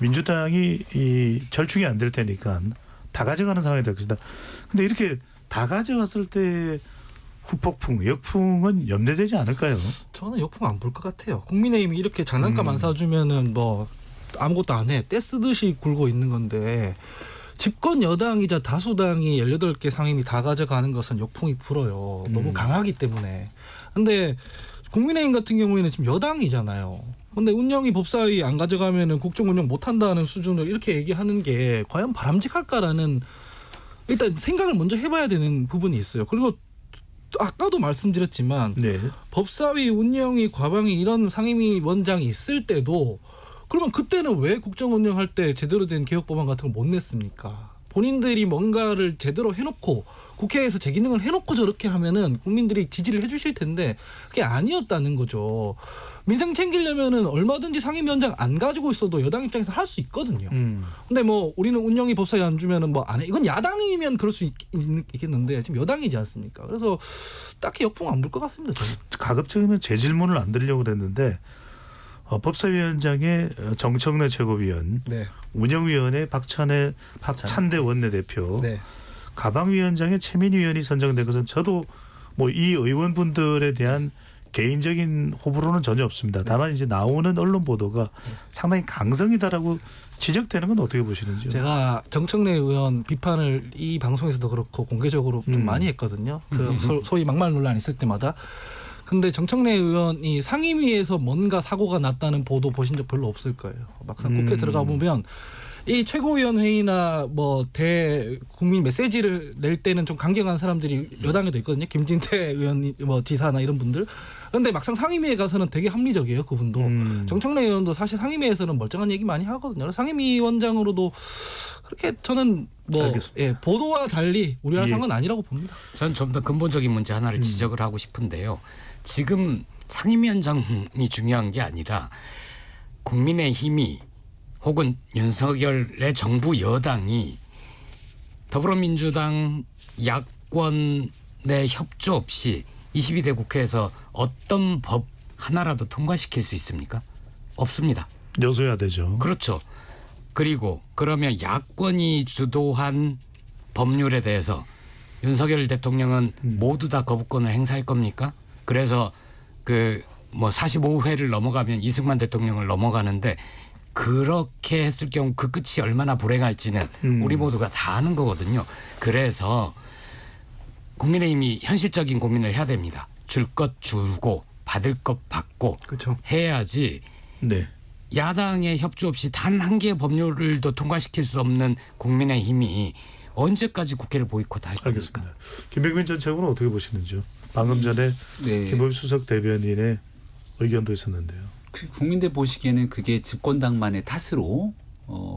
[SPEAKER 1] 민주당이 이 절충이 안 될 테니까 다 가져가는 상황이 될 것이다. 근데 이렇게 다 가져갔을 때 후폭풍, 역풍은 염려되지 않을까요?
[SPEAKER 7] 저는 역풍 안 볼 것 같아요. 국민의힘이 이렇게 장난감 안 사주면은 뭐 아무것도 안 해. 떼쓰듯이 굴고 있는 건데 집권 여당이자 다수당이 18개 상임위 다 가져가는 것은 역풍이 불어요. 너무 강하기 때문에. 근데 국민의힘 같은 경우에는 지금 여당이잖아요. 근데 운영이 법사위 안 가져가면은 국정 운영 못 한다는 수준을 이렇게 얘기하는 게 과연 바람직할까라는 일단 생각을 먼저 해봐야 되는 부분이 있어요. 그리고 아까도 말씀드렸지만
[SPEAKER 1] 네.
[SPEAKER 7] 법사위 운영위 과방위 이런 상임위 원장이 있을 때도 그러면 그때는 왜 국정 운영할 때 제대로 된 개혁 법안 같은 걸 못 냈습니까? 본인들이 뭔가를 제대로 해놓고 국회에서 제 기능을 해놓고 저렇게 하면은 국민들이 지지를 해주실 텐데 그게 아니었다는 거죠. 민생 챙기려면은 얼마든지 상임위원장 안 가지고 있어도 여당 입장에서 할 수 있거든요. 근데 뭐 우리는 운영위 법사위 안 주면은 뭐 안 해. 이건 야당이면 그럴 수 있겠는데 지금 여당이지 않습니까? 그래서 딱히 역풍 안 불 것 같습니다. 저는.
[SPEAKER 1] 가급적이면 제 질문을 안 드리려고 그랬는데 법사위원장의 정청래 최고위원,
[SPEAKER 7] 네.
[SPEAKER 1] 운영위원회 박찬대 원내대표,
[SPEAKER 7] 네.
[SPEAKER 1] 가방위원장의 최민희 의원이 선정된 것은 저도 뭐 이 의원분들에 대한 개인적인 호불호는 전혀 없습니다. 다만 이제 나오는 언론 보도가 상당히 강성이다라고 지적되는 건 어떻게 보시는지요?
[SPEAKER 7] 제가 정청래 의원 비판을 이 방송에서도 그렇고 공개적으로 좀 많이 했거든요. 그 소위 막말 논란 있을 때마다. 근데 정청래 의원이 상임위에서 뭔가 사고가 났다는 보도 보신 적 별로 없을 거예요. 막상 국회 들어가 보면 이 최고위원회의나 뭐 대국민 메시지를 낼 때는 좀 강경한 사람들이 여당에도 있거든요. 김진태 의원, 뭐 지사나 이런 분들. 그런데 막상 상임위에 가서는 되게 합리적이에요. 그분도. 정청래 의원도 사실 상임위에서는 멀쩡한 얘기 많이 하거든요. 상임위 원장으로도 그렇게 저는 뭐
[SPEAKER 1] 알겠습니다.
[SPEAKER 7] 보도와 달리 우려할
[SPEAKER 1] 예.
[SPEAKER 7] 상은 아니라고 봅니다.
[SPEAKER 6] 전 좀 더 근본적인 문제 하나를 지적을 하고 싶은데요. 지금 상임위원장이 중요한 게 아니라 국민의힘이 혹은 윤석열의 정부 여당이 더불어민주당 야권의 협조 없이 22대 국회에서 어떤 법 하나라도 통과시킬 수 있습니까? 없습니다.
[SPEAKER 1] 여소야 되죠.
[SPEAKER 6] 그렇죠. 그리고 그러면 야권이 주도한 법률에 대해서 윤석열 대통령은 모두 다 거부권을 행사할 겁니까? 그래서 그 뭐 45회를 넘어가면 이승만 대통령을 넘어가는데 그렇게 했을 경우 그 끝이 얼마나 불행할지는 우리 모두가 다 아는 거거든요. 그래서 국민의힘이 현실적인 고민을 해야 됩니다. 줄 것 주고 받을 것 받고
[SPEAKER 7] 그렇죠.
[SPEAKER 6] 해야지
[SPEAKER 1] 네.
[SPEAKER 6] 야당의 협조 없이 단 한 개의 법률도 통과시킬 수 없는 국민의힘이 언제까지 국회를 보이콧할 겁니까?
[SPEAKER 1] 알겠습니다. 김백민 전 최고는 어떻게 보시는지요? 방금 전에
[SPEAKER 4] 네.
[SPEAKER 1] 김범희 수석 대변인의 의견도 있었는데요.
[SPEAKER 4] 국민들 보시기에는 그게 집권당만의 탓으로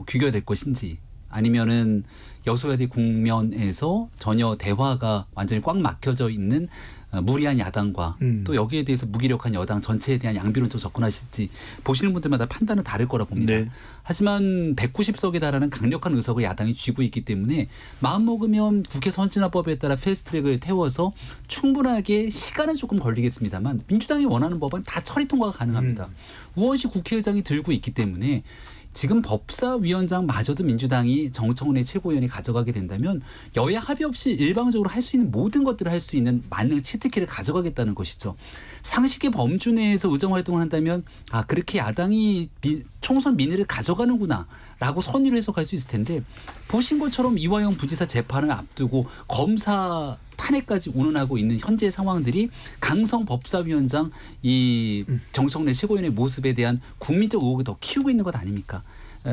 [SPEAKER 4] 귀결될 것인지 아니면은 여소야대 국면에서 전혀 대화가 완전히 꽉 막혀져 있는 무리한 야당과 또 여기에 대해서 무기력한 여당 전체에 대한 양비론적 접근하실지 보시는 분들마다 판단은 다를 거라 봅니다.
[SPEAKER 1] 네.
[SPEAKER 4] 하지만 190석에 달하는 강력한 의석을 야당이 쥐고 있기 때문에 마음먹으면 국회 선진화법에 따라 패스트트랙을 태워서 충분하게 시간은 조금 걸리겠습니다만 민주당이 원하는 법안 다 처리 통과가 가능합니다. 우원식 국회의장이 들고 있기 때문에 지금 법사위원장마저도 민주당이 정청래 최고위원이 가져가게 된다면 여야 합의 없이 일방적으로 할 수 있는 모든 것들을 할 수 있는 만능 치트키를 가져가겠다는 것이죠. 상식의 범주 내에서 의정활동을 한다면 아 그렇게 야당이 총선 민의를 가져가는구나 라고 선의로 해석할 수 있을 텐데 보신 것처럼 이화영 부지사 재판을 앞두고 검사 탄핵까지 운운하고 있는 현재 상황들이 강성 법사위원장 이 정청래 최고위원의 모습에 대한 국민적 의혹을 더 키우고 있는 것 아닙니까?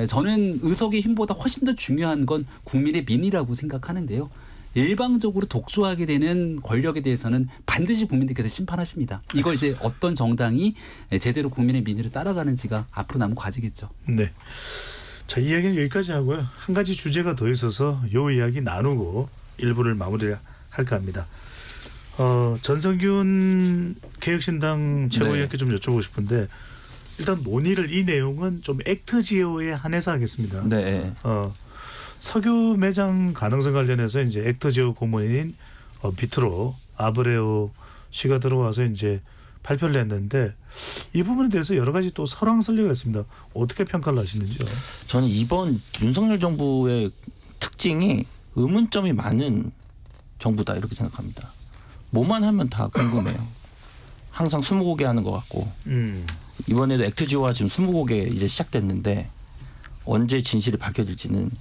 [SPEAKER 4] 저는 의석의 힘보다 훨씬 더 중요한 건 국민의 민의라고 생각하는데요. 일방적으로 독주하게 되는 권력에 대해서는 반드시 국민들께서 심판하십니다. 이걸 이제 어떤 정당이 제대로 국민의 민의를 따라가는지가 앞으로 남은 과제겠죠.
[SPEAKER 1] 네. 자, 이야기는 여기까지 하고요. 한 가지 주제가 더 있어서 요 이야기 나누고 일부를 마무리할까 합니다. 전성균 개혁신당 최고위원께 좀 여쭤보고 싶은데 일단 논의를 이 내용은 좀 액트지오에 한해서 하겠습니다.
[SPEAKER 5] 네.
[SPEAKER 1] 석유 매장 가능성 관련해서 이제 액트지오 고문인 비트로 아브레오 씨가 들어와서 이제 발표를 했는데 이 부분에 대해서 여러 가지 또 설왕설래가 있습니다. 어떻게 평가를 하시는지요?
[SPEAKER 5] 저는 이번 윤석열 정부의 특징이 의문점이 많은 정부다 이렇게 생각합니다. 뭐만 하면 다 궁금해요. 항상 20곡에 하는 것 같고 이번에도 액트지오가 지금 20곡에 이제 시작됐는데 언제 진실이 밝혀질지는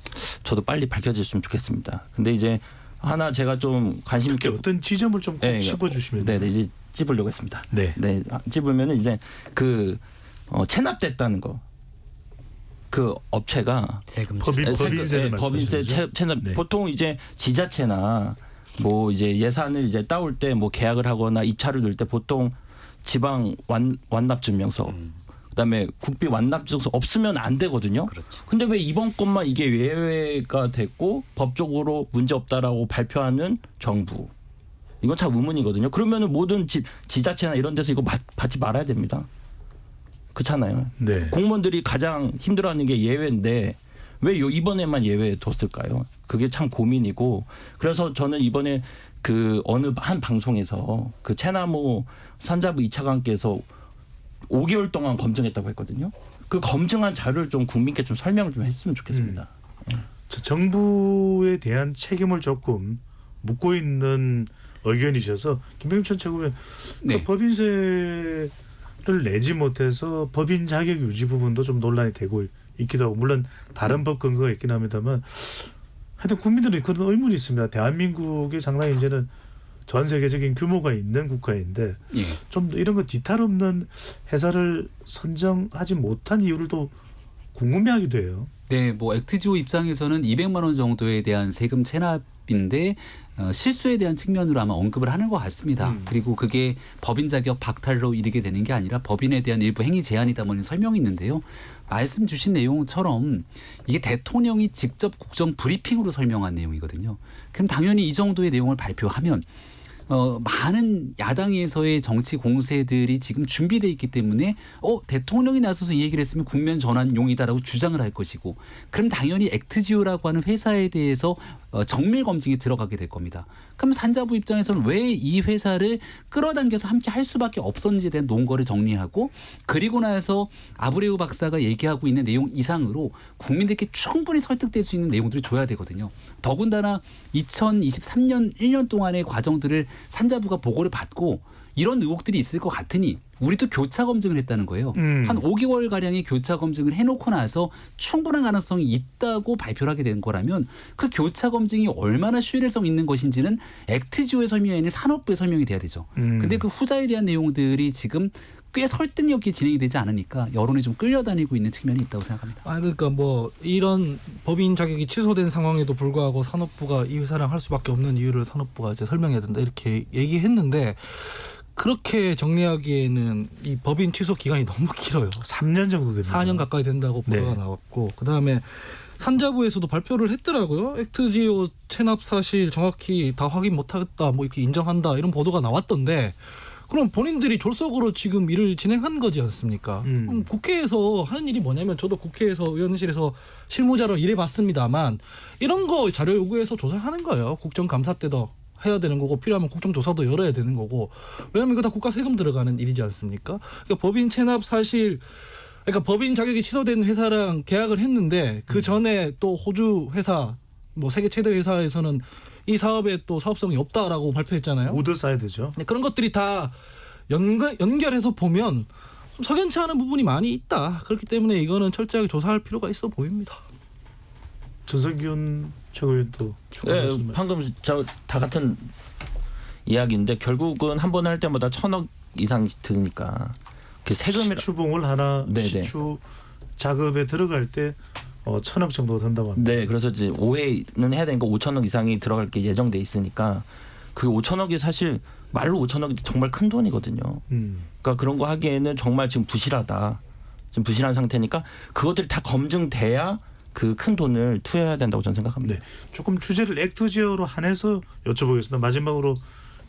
[SPEAKER 5] 저도 빨리 밝혀졌으면 좋겠습니다. 근데 이제 하나 제가 좀 관심 있게
[SPEAKER 1] 어떤 지점을 좀 꼭 짚어주시면
[SPEAKER 5] 네, 이제 찝으려고 했습니다.
[SPEAKER 1] 네.
[SPEAKER 5] 찝으면은 이제 그 체납됐다는 거. 그 업체가
[SPEAKER 6] 세금
[SPEAKER 1] 법인세를
[SPEAKER 5] 법인세
[SPEAKER 1] 말씀하시는 거죠?
[SPEAKER 5] 체납
[SPEAKER 1] 네.
[SPEAKER 5] 보통 이제 지자체나 뭐 이제 예산을 이제 따올 때 뭐 계약을 하거나 입찰을 넣을 때 보통 지방 완납 증명서 그다음에 국비 완납 증서 없으면 안 되거든요.
[SPEAKER 6] 그렇죠.
[SPEAKER 5] 근데 왜 이번 건만 이게 예외가 됐고 법적으로 문제 없다라고 발표하는 정부. 이건 참 의문이거든요. 그러면은 모든 지자체나 이런 데서 이거 받지 말아야 됩니다. 그렇잖아요.
[SPEAKER 1] 네.
[SPEAKER 5] 공무원들이 가장 힘들어하는 게 예외인데 왜 이번에만 예외 뒀을까요? 그게 참 고민이고 그래서 저는 이번에 그 어느 한 방송에서 그 채나무 산자부 2차관께서 5개월 동안 검증했다고 했거든요. 그 검증한 자료를 좀 국민께 좀 설명을 좀 했으면 좋겠습니다.
[SPEAKER 1] 저 정부에 대한 책임을 조금 묻고 있는 의견이셔서 김병천 최고위원
[SPEAKER 4] 네.
[SPEAKER 1] 그 법인세를 내지 못해서 법인 자격 유지 부분도 좀 논란이 되고 있기도 하고 물론 다른 법 근거가 있긴 합니다만 하여튼 국민들은 그런 의문이 있습니다. 대한민국이 상당히 이제는 전 세계적인 규모가 있는 국가인데
[SPEAKER 4] 예.
[SPEAKER 1] 좀 이런 거 뒤탈 없는 회사를 선정하지 못한 이유를 또 궁금해하기도 해요.
[SPEAKER 4] 네, 뭐 액트지오 입장에서는 200만 원 정도에 대한 세금 체납인데 실수에 대한 측면으로 아마 언급을 하는 것 같습니다. 그리고 그게 법인 자격 박탈로 이르게 되는 게 아니라 법인에 대한 일부 행위 제한이다 뭐는 설명이 있는데요. 말씀 주신 내용처럼 이게 대통령이 직접 국정 브리핑으로 설명한 내용이거든요. 그럼 당연히 이 정도의 내용을 발표하면 많은 야당에서의 정치 공세들이 지금 준비되어 있기 때문에 대통령이 나서서 이 얘기를 했으면 국면 전환용이다라고 주장을 할 것이고 그럼 당연히 액트지오라고 하는 회사에 대해서 정밀 검증에 들어가게 될 겁니다. 그럼 산자부 입장에서는 왜 이 회사를 끌어당겨서 함께 할 수밖에 없었는지에 대한 논거를 정리하고 그리고 나서 아브레우 박사가 얘기하고 있는 내용 이상으로 국민들께 충분히 설득될 수 있는 내용들을 줘야 되거든요. 더군다나 2023년 1년 동안의 과정들을 산자부가 보고를 받고 이런 의혹들이 있을 것 같으니 우리도 교차 검증을 했다는 거예요. 한 5개월 가량의 교차 검증을 해놓고 나서 충분한 가능성이 있다고 발표를 하게 된 거라면 그 교차 검증이 얼마나 신뢰성 있는 것인지는 액트지오의 설명이 아닌 산업부의 설명이 돼야 되죠. 근데 그 후자에 대한 내용들이 지금 꽤 설득력 있게 진행이 되지 않으니까 여론이 좀 끌려다니고 있는 측면이 있다고 생각합니다.
[SPEAKER 7] 그러니까 뭐 이런 법인 자격이 취소된 상황에도 불구하고 산업부가 이 회사랑 할 수밖에 없는 이유를 산업부가 이제 설명해야 된다 이렇게 얘기했는데 그렇게 정리하기에는 이 법인 취소 기간이 너무 길어요.
[SPEAKER 1] 3년 정도 됩니다.
[SPEAKER 7] 4년 가까이 된다고 보도가
[SPEAKER 1] 네.
[SPEAKER 7] 나왔고 그다음에 산자부에서도 발표를 했더라고요. 액트지오 체납 사실 정확히 다 확인 못하겠다 뭐 이렇게 인정한다 이런 보도가 나왔던데 그럼 본인들이 졸속으로 지금 일을 진행한 거지 않습니까? 국회에서 하는 일이 뭐냐면 저도 국회에서 의원실에서 실무자로 일해봤습니다만 이런 거 자료 요구해서 조사하는 거예요. 국정감사 때도 해야 되는 거고 필요하면 국정조사도 열어야 되는 거고 왜냐하면 이거 다 국가 세금 들어가는 일이지 않습니까? 그러니까 법인 체납 사실 그러니까 법인 자격이 취소된 회사랑 계약을 했는데 그 전에 또 호주 회사 뭐 세계 최대 회사에서는 이 사업에 또 사업성이 없다라고 발표했잖아요.
[SPEAKER 1] 우드사이드죠.
[SPEAKER 7] 네, 그런 것들이 다 연결해서 보면 좀 석연치 않은 부분이 많이 있다. 그렇기 때문에 이거는 철저하게 조사할 필요가 있어 보입니다.
[SPEAKER 1] 전성기훈 최고위원도
[SPEAKER 5] 네, 방금 다 같은 이야기인데 결국은 한 번 할 때마다 1,000억 이상 드니까 그 세금이라
[SPEAKER 1] 시추봉을 하나
[SPEAKER 5] 네네.
[SPEAKER 1] 시추 작업에 들어갈 때 1,000억 정도 든다고 합니다.
[SPEAKER 5] 네, 그래서 이제 5회는 해야 되니까 5,000억 이상이 들어갈 게 예정돼 있으니까 그 5,000억이 사실 말로 5,000억이 정말 큰 돈이거든요. 그러니까 그런 거 하기에는 정말 지금 부실하다. 지금 부실한 상태니까 그것들이 다 검증돼야 그 큰 돈을 투여해야 된다고 저는 생각합니다.
[SPEAKER 1] 네, 조금 주제를 액트지오로 한해서 여쭤보겠습니다. 마지막으로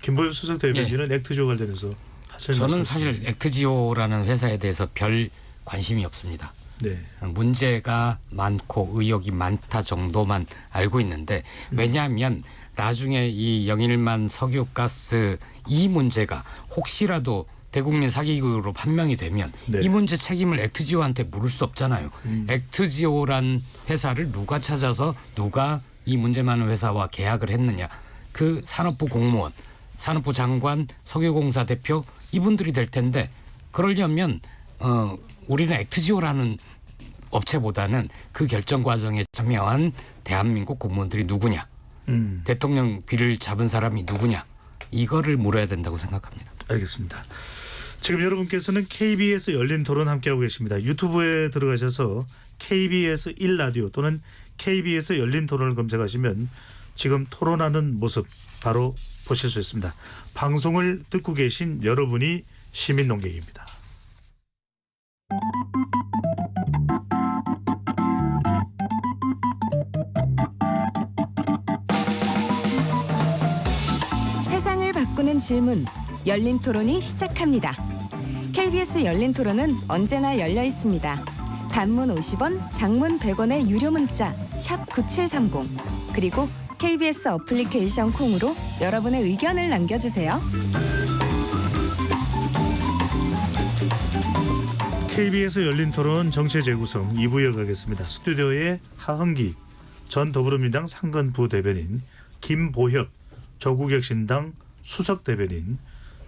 [SPEAKER 1] 김보엽 수석 대변인은 액트지오 관련해서 하실
[SPEAKER 6] 저는
[SPEAKER 1] 말씀
[SPEAKER 6] 사실 액트지오라는 회사에 대해서 별 관심이 없습니다.
[SPEAKER 1] 네.
[SPEAKER 6] 문제가 많고 의혹이 많다 정도만 알고 있는데 왜냐하면 나중에 이 영일만 석유가스 이 문제가 혹시라도 대국민 사기극으로 판명이 되면
[SPEAKER 1] 네.
[SPEAKER 6] 이 문제 책임을 액트지오한테 물을 수 없잖아요. 액트지오란 회사를 누가 찾아서 누가 이 문제 많은 회사와 계약을 했느냐. 그 산업부 공무원, 산업부 장관, 석유공사 대표 이분들이 될 텐데 그러려면 우리는 액트지오라는 업체보다는 그 결정 과정에 참여한 대한민국 공무원들이 누구냐. 대통령 귀를 잡은 사람이 누구냐. 이거를 물어야 된다고 생각합니다.
[SPEAKER 1] 알겠습니다. 지금 여러분께서는 KBS 열린 토론 함께하고 계십니다. 유튜브에 들어가셔서 KBS 1라디오 또는 KBS 열린 토론을 검색하시면 지금 토론하는 모습 바로 보실 수 있습니다. 방송을 듣고 계신 여러분이 시민 농객입니다.
[SPEAKER 3] 세상을 바꾸는 질문 열린 토론이 시작합니다. KBS 열린 토론은 언제나 열려 있습니다. 단문 50원, 장문 100원의 유료 문자 샵 9730 그리고 KBS 어플리케이션 콩으로 여러분의 의견을 남겨주세요.
[SPEAKER 1] KBS 열린 토론 정체 재구성 2부 이어가겠습니다. 스튜디오에 하흥기 전 더불어민주당 상근 부대변인, 김보혁 조국혁신당 수석 대변인,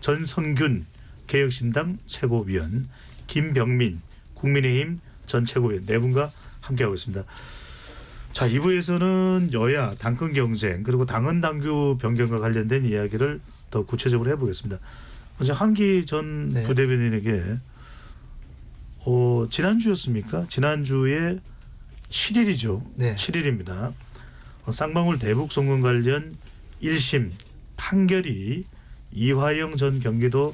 [SPEAKER 1] 전성균 개혁신당 최고위원, 김병민 국민의힘 전 최고위원 네 분과 함께하고 있습니다. 자, 2부에서는 여야 당권 경쟁 그리고 당헌 당규 변경과 관련된 이야기를 더 구체적으로 해보겠습니다. 먼저 한기 전
[SPEAKER 7] 네.
[SPEAKER 1] 부대변인에게 지난주였습니까? 지난주에 7일이죠.
[SPEAKER 7] 네.
[SPEAKER 1] 7일입니다. 쌍방울 대북 송금 관련 1심 판결이 이화영 전 경기도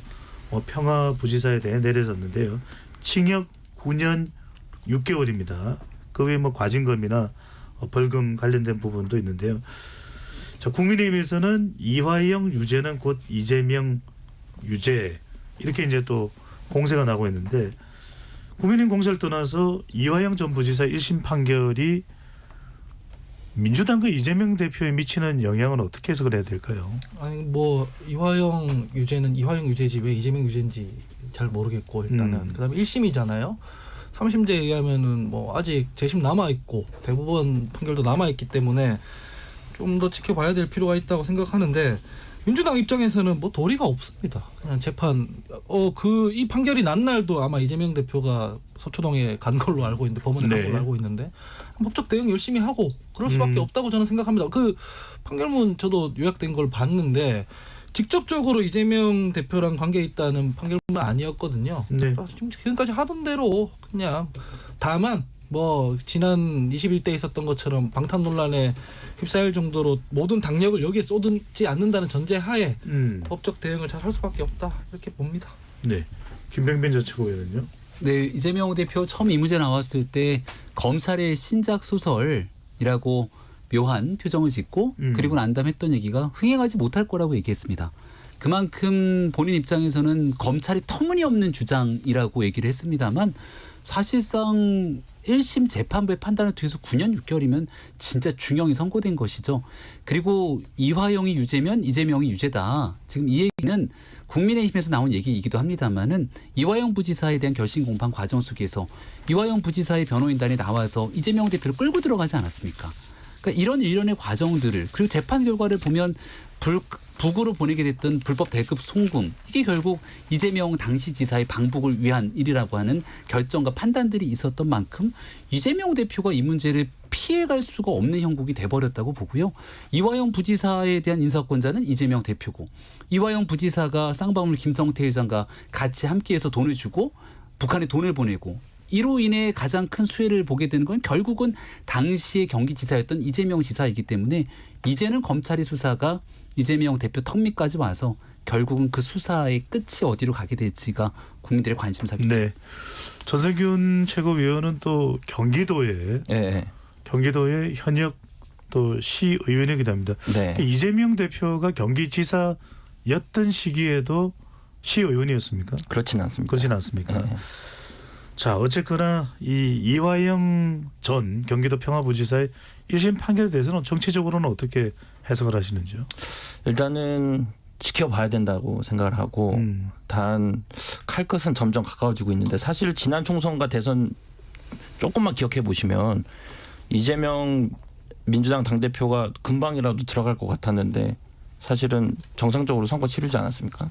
[SPEAKER 1] 평화부지사에 대해 내려졌는데요. 징역 9년 6개월입니다. 그 외에 과징금이나 벌금 관련된 부분도 있는데요. 자, 국민의힘에서는 이화영 유죄는 곧 이재명 유죄 이렇게 이제 또 공세가 나고 있는데 국민의힘 공세를 떠나서 이화영 전 부지사 1심 판결이 민주당과 이재명 대표에 미치는 영향은 어떻게 해석을 해야 될까요?
[SPEAKER 7] 아니 뭐 이화영 유죄는 이화영 유죄지 왜 이재명 유죄인지 잘 모르겠고 일단은 그다음에 1심이잖아요. 3심제에 의하면은 아직 재심 남아 있고 대법원 판결도 남아 있기 때문에 좀 더 지켜봐야 될 필요가 있다고 생각하는데 민주당 입장에서는 도리가 없습니다. 그냥 재판 이 판결이 난 날도 아마 이재명 대표가 서초동에 간 걸로 알고 있는데 법원에 간
[SPEAKER 1] 네.
[SPEAKER 7] 걸로 알고 있는데 법적 대응 열심히 하고 그럴 수밖에 없다고 저는 생각합니다. 그 판결문 저도 요약된 걸 봤는데 직접적으로 이재명 대표랑 관계 있다는 판결문은 아니었거든요.
[SPEAKER 1] 네.
[SPEAKER 7] 지금까지 하던 대로 그냥 다만 지난 21대 있었던 것처럼 방탄 논란에 휩싸일 정도로 모든 당력을 여기에 쏟지 않는다는 전제하에 법적 대응을 잘 할 수밖에 없다 이렇게 봅니다.
[SPEAKER 1] 네. 김병민 전 최고위원은요?
[SPEAKER 4] 네, 이재명 대표 처음 이 문제 나왔을 때 검찰의 신작 소설이라고 묘한 표정을 짓고 그리고 난 다음에 했던 얘기가 흥행하지 못할 거라고 얘기했습니다. 그만큼 본인 입장에서는 검찰이 터무니없는 주장이라고 얘기를 했습니다만 사실상 1심 재판부의 판단을 통해서 9년 6개월이면 진짜 중형이 선고된 것이죠. 그리고 이화영이 유죄면 이재명이 유죄다. 지금 이 얘기는 국민의힘에서 나온 얘기이기도 합니다만은 이화영 부지사에 대한 결심 공판 과정 속에서 이화영 부지사의 변호인단이 나와서 이재명 대표를 끌고 들어가지 않았습니까? 그러니까 이런 일련의 과정들을 그리고 재판 결과를 보면 북으로 보내게 됐던 불법 대급 송금 이게 결국 이재명 당시 지사의 방북을 위한 일이라고 하는 결정과 판단들이 있었던 만큼 이재명 대표가 이 문제를 피해갈 수가 없는 형국이 돼버렸다고 보고요. 이화영 부지사에 대한 인사권자는 이재명 대표고 이화영 부지사가 쌍방울 김성태 회장과 같이 함께해서 돈을 주고 북한에 돈을 보내고 이로 인해 가장 큰 수혜를 보게 되는 건 결국은 당시의 경기지사였던 이재명 지사이기 때문에 이제는 검찰의 수사가 이재명 대표 턱밑까지 와서 결국은 그 수사의 끝이 어디로 가게 될지가 국민들의 관심사겠죠.
[SPEAKER 1] 네. 전성균 최고위원은 또 경기도의 현역 또 시의원이기도 합니다.
[SPEAKER 5] 네.
[SPEAKER 1] 이재명 대표가 경기지사였던 시기에도 시의원이었습니까?
[SPEAKER 5] 그렇지는 않습니다.
[SPEAKER 1] 그렇진 않습니까?
[SPEAKER 5] 네.
[SPEAKER 1] 자, 어쨌거나 이 이화영 전 경기도 평화부지사의 1심 판결에 대해서는 정치적으로는 어떻게 해석을 하시는지요?
[SPEAKER 5] 일단은 지켜봐야 된다고 생각을 하고 단 칼 것은 점점 가까워지고 있는데 사실 지난 총선과 대선 조금만 기억해 보시면 이재명 민주당 당대표가 금방이라도 들어갈 것 같았는데 사실은 정상적으로 선거 치르지 않았습니까?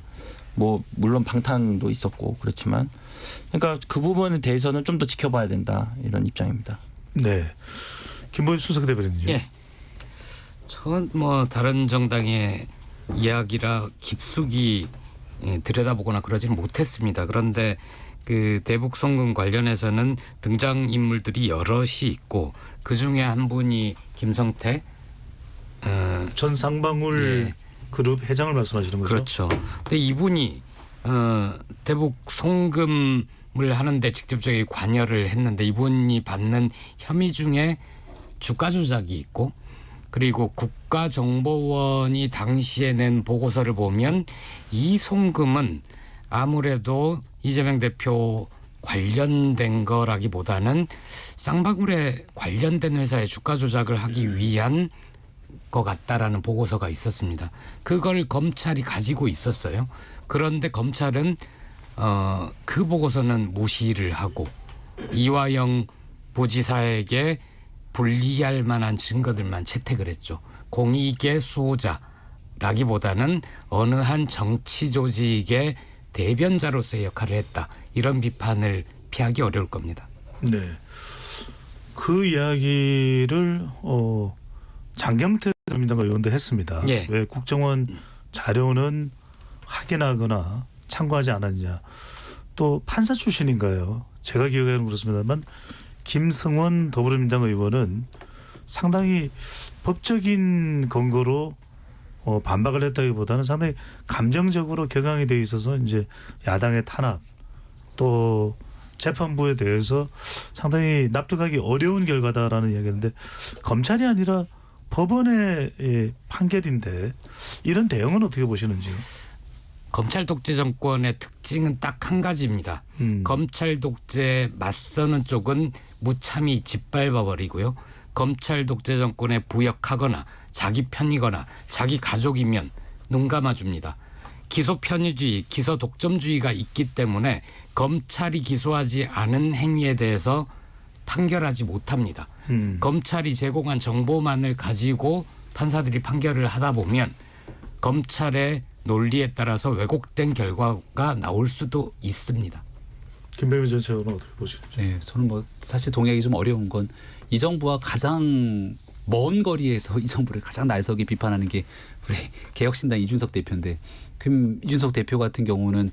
[SPEAKER 5] 물론 방탄도 있었고 그렇지만 그러니까 그 부분에 대해서는 좀 더 지켜봐야 된다 이런 입장입니다.
[SPEAKER 1] 네. 김보희 수석 대변인님.
[SPEAKER 6] 예. 전 다른 정당의 이야기라 깊숙이 들여다보거나 그러지는 못했습니다. 그런데 그 대북 송금 관련해서는 등장 인물들이 여럿이 있고 그 중에 한 분이 김성태
[SPEAKER 1] 전 쌍방울
[SPEAKER 6] 예.
[SPEAKER 1] 그룹 회장을 말씀하시는 거죠?
[SPEAKER 6] 그렇죠. 근데 이분이 대북 송금을 하는데 직접적인 관여를 했는데 이분이 받는 혐의 중에 주가 조작이 있고 그리고 국가정보원이 당시에 낸 보고서를 보면 이 송금은 아무래도 이재명 대표 관련된 거라기보다는 쌍방울에 관련된 회사의 주가 조작을 하기 위한 것 같다라는 보고서가 있었습니다. 그걸 검찰이 가지고 있었어요. 그런데 검찰은 그 보고서는 무시를 하고 이화영 부지사에게 불리할 만한 증거들만 채택을 했죠. 공익의 수호자라기보다는 어느 한 정치 조직의 대변자로서의 역할을 했다. 이런 비판을 피하기 어려울 겁니다.
[SPEAKER 1] 네. 그 이야기를 장경태 민주당 의원도 했습니다.
[SPEAKER 6] 예.
[SPEAKER 1] 왜 국정원 자료는 확인하거나 참고하지 않았냐. 또 판사 출신인가요? 제가 기억에는 그렇습니다만 김성원 더불어민주당 의원은 상당히 법적인 근거로 반박을 했다기보다는 상당히 감정적으로 격앙이 돼 있어서 이제 야당의 탄압 또 재판부에 대해서 상당히 납득하기 어려운 결과다라는 이야기인데 검찰이 아니라 법원의 판결인데 이런 대응은 어떻게 보시는지요?
[SPEAKER 6] 검찰 독재 정권의 특징은 딱 한 가지입니다. 검찰 독재에 맞서는 쪽은 무참히 짓밟아버리고요. 검찰 독재 정권에 부역하거나 자기 편이거나 자기 가족이면 눈 감아줍니다. 기소 편의주의, 기소 독점주의가 있기 때문에 검찰이 기소하지 않은 행위에 대해서 판결하지 못합니다. 검찰이 제공한 정보만을 가지고 판사들이 판결을 하다 보면 검찰의 논리에 따라서 왜곡된 결과가 나올 수도 있습니다.
[SPEAKER 1] 김배민 전 최고는 어떻게 보시는지?
[SPEAKER 4] 네, 저는 뭐 사실 동의하기 좀 어려운 건 이 정부와 가장 먼 거리에서 이 정부를 가장 날석이 비판하는 게 우리 개혁신당 이준석 대표인데 그 이준석 대표 같은 경우는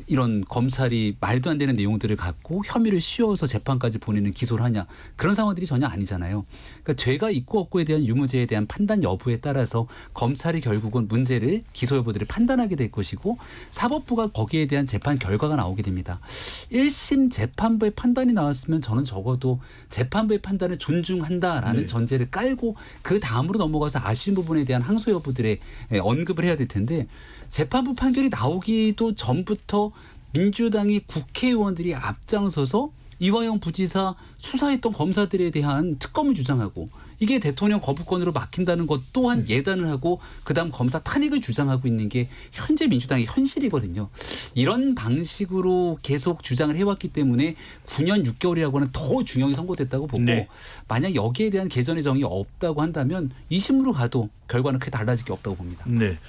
[SPEAKER 4] 이런 검찰이 말도 안 되는 내용들을 갖고 혐의를 씌워서 재판까지 보내는 기소를 하냐 그런 상황들이 전혀 아니잖아요. 그러니까 죄가 있고 없고에 대한 유무죄에 대한 판단 여부에 따라서 검찰이 결국은 문제를 기소 여부들을 판단하게 될 것이고 사법부가 거기에 대한 재판 결과가 나오게 됩니다. 1심 재판부의 판단이 나왔으면 저는 적어도 재판부의 판단을 존중한다라는
[SPEAKER 1] 네.
[SPEAKER 4] 전제를 깔고 그 다음으로 넘어가서 아쉬운 부분에 대한 항소 여부들에 언급을 해야 될 텐데 재판부 판결이 나오기도 전부터 민주당의 국회의원들이 앞장서서 이화영 부지사 수사했던 검사들에 대한 특검을 주장하고 이게 대통령 거부권으로 막힌다는 것 또한 예단을 하고 그다음 검사 탄핵을 주장하고 있는 게 현재 민주당의 현실이거든요. 이런 방식으로 계속 주장을 해왔기 때문에 9년 6개월이라고 하는 더 중형이 선고됐다고 보고
[SPEAKER 1] 네.
[SPEAKER 4] 만약 여기에 대한 개전의 정이 없다고 한다면 2심으로 가도 결과는 크게 달라질 게 없다고 봅니다.
[SPEAKER 1] 네.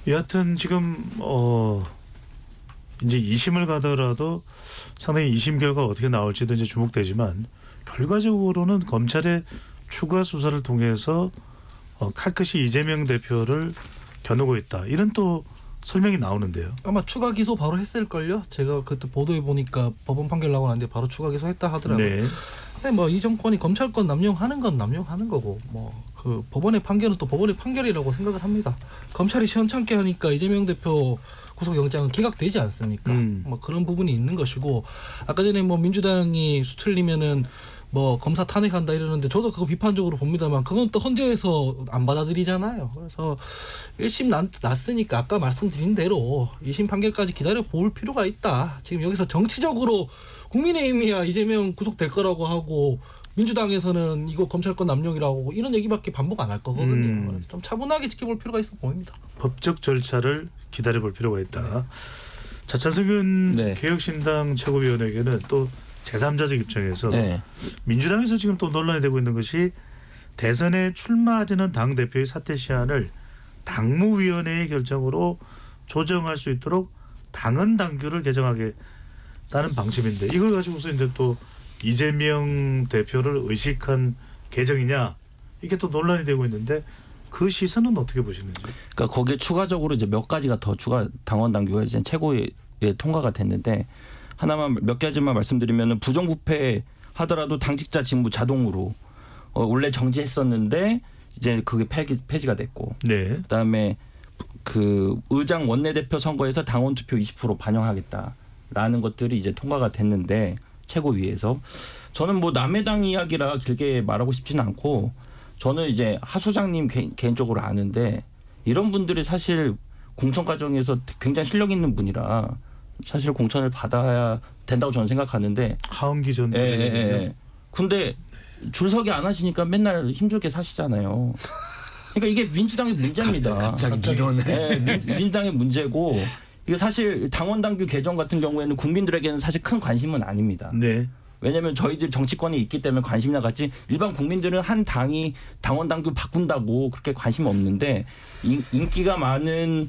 [SPEAKER 1] 여하튼 지금 이제 2심을 가더라도 상당히 2심 결과가 어떻게 나올지도 이제 주목되지만 결과적으로는 검찰의 추가 수사를 통해서 칼끝이 이재명 대표를 겨누고 있다. 이런 또 설명이 나오는데요.
[SPEAKER 7] 아마 추가 기소 바로 했을걸요. 제가 그때 보도해 보니까 법원 판결 나고 났는데 바로 추가 기소했다 하더라고요.
[SPEAKER 1] 네.
[SPEAKER 7] 근데 뭐 이 정권이 검찰권 남용하는 건 남용하는 거고 뭐 그 법원의 판결은 또 법원의 판결이라고 생각을 합니다. 검찰이 시원찮게 하니까 이재명 대표 구속영장은 기각되지 않습니까? 뭐 그런 부분이 있는 것이고 아까 전에 뭐 민주당이 수틀리면은 뭐 검사 탄핵한다 이러는데 저도 그거 비판적으로 봅니다만 그건 또 헌재에서 안 받아들이잖아요. 그래서 1심 났으니까 아까 말씀드린 대로 2심 판결까지 기다려 볼 필요가 있다. 지금 여기서 정치적으로 국민의힘이야 이재명 구속될 거라고 하고 민주당에서는 이거 검찰권 남용이라고 하고 이런 얘기밖에 반복 안 할 거거든요. 그래서 좀 차분하게 지켜볼 필요가 있어 보입니다.
[SPEAKER 1] 법적 절차를 기다려볼 필요가 있다. 네. 자, 전승근
[SPEAKER 5] 네.
[SPEAKER 1] 개혁신당 최고위원에게는 또 제3자적 입장에서
[SPEAKER 5] 네.
[SPEAKER 1] 민주당에서 지금 또 논란이 되고 있는 것이 대선에 출마하지는 당 대표의 사퇴 시한을 당무위원회의 결정으로 조정할 수 있도록 당헌 당규를 개정하겠다는 방침인데 이걸 가지고서 이제 또 이재명 대표를 의식한 개정이냐 이게 또 논란이 되고 있는데 그 시선은 어떻게 보시는지?
[SPEAKER 5] 그러니까 거기에 추가적으로 이제 몇 가지가 더 추가 당원 당규가 이제 최고위에 통과가 됐는데 하나만 몇 가지만 말씀드리면은 부정부패 하더라도 당직자 직무 자동으로 원래 정지했었는데 이제 그게 폐지가 됐고
[SPEAKER 1] 네.
[SPEAKER 5] 그다음에 그 의장 원내대표 선거에서 당원 투표 20% 반영하겠다라는 것들이 이제 통과가 됐는데 최고위에서 저는 뭐 남의 당 이야기라 길게 말하고 싶지는 않고 저는 이제 하 소장님 개인적으로 아는데 이런 분들이 사실 공천 과정에서 굉장히 실력 있는 분이라 사실 공천을 받아야 된다고 저는 생각하는데
[SPEAKER 1] 하은기 전
[SPEAKER 5] 예, 예,
[SPEAKER 1] 대변인은요.
[SPEAKER 5] 예. 근데 줄서기 안 하시니까 맨날 힘들게 사시잖아요. 그러니까 이게 민주당의 문제입니다.
[SPEAKER 6] 갑자기 밀어내.
[SPEAKER 5] 네, 민주당의 문제고 이게 사실 당원 당규 개정 같은 경우에는 국민들에게는 사실 큰 관심은 아닙니다.
[SPEAKER 1] 네.
[SPEAKER 5] 왜냐하면 저희들 정치권이 있기 때문에 관심이나 같이 일반 국민들은 한 당이 당원 당규 바꾼다고 그렇게 관심 없는데 인기가 많은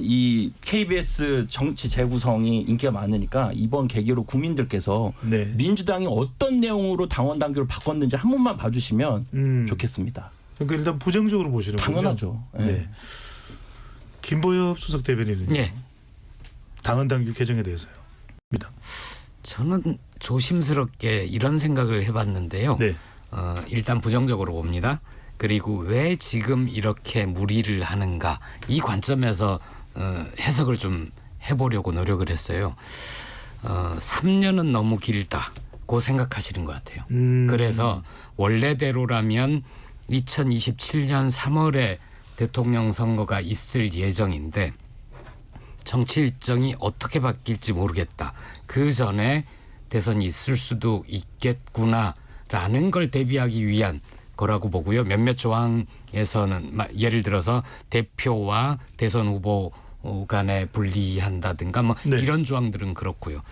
[SPEAKER 5] 이 KBS 정치 재구성이 인기가 많으니까 이번 계기로 국민들께서
[SPEAKER 1] 네.
[SPEAKER 5] 민주당이 어떤 내용으로 당원 당규를 바꿨는지 한 번만 봐주시면 좋겠습니다.
[SPEAKER 1] 그러니까 일단 부정적으로 보시는 거죠.
[SPEAKER 5] 당연하죠. 예.
[SPEAKER 1] 네. 김보엽 수석 대변인은
[SPEAKER 6] 예.
[SPEAKER 1] 당헌 당규 개정에 대해서요.
[SPEAKER 6] 저는 조심스럽게 이런 생각을 해봤는데요.
[SPEAKER 1] 네.
[SPEAKER 6] 일단 부정적으로 봅니다. 그리고 왜 지금 이렇게 무리를 하는가 이 관점에서 해석을 좀 해보려고 노력을 했어요. 3년은 너무 길다고 생각하시는 것 같아요. 그래서 원래대로라면 2027년 3월에 대통령 선거가 있을 예정인데 정치 일정이 어떻게 바뀔지 모르겠다. 그 전에 대선이 있을 수도 있겠구나라는 걸 대비하기 위한 거라고 보고요. 몇몇 조항에서는 예를 들어서 대표와 대선 후보 간에 분리한다든가 뭐
[SPEAKER 1] 네.
[SPEAKER 6] 이런 조항들은 그렇고요.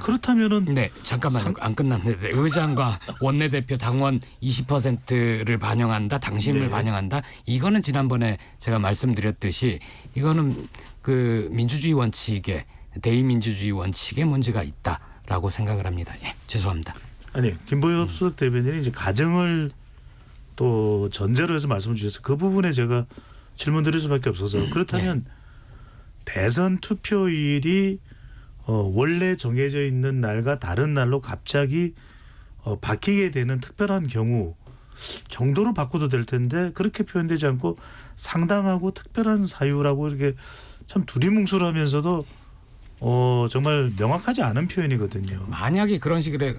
[SPEAKER 1] 그렇다면은
[SPEAKER 6] 네, 잠깐만요. 안 끝났는데 의장과 원내대표 당원 20%를 반영한다, 당심을
[SPEAKER 1] 네.
[SPEAKER 6] 반영한다. 이거는 지난번에 제가 말씀드렸듯이 이거는 그 민주주의 원칙에 대의민주주의 원칙에 문제가 있다라고 생각을 합니다. 예, 죄송합니다.
[SPEAKER 1] 아니 김보엽 수석 대변인이 이제 가정을 또 전제로 해서 말씀을 주셔서 그 부분에 제가 질문 드릴 수밖에 없어서 그렇다면 대선 투표일이 원래 정해져 있는 날과 다른 날로 갑자기 바뀌게 되는 특별한 경우 정도로 바꿔도 될 텐데 그렇게 표현되지 않고 상당하고 특별한 사유라고 이렇게 참 두리뭉술하면서도 정말 명확하지 않은 표현이거든요.
[SPEAKER 6] 만약에 그런 식의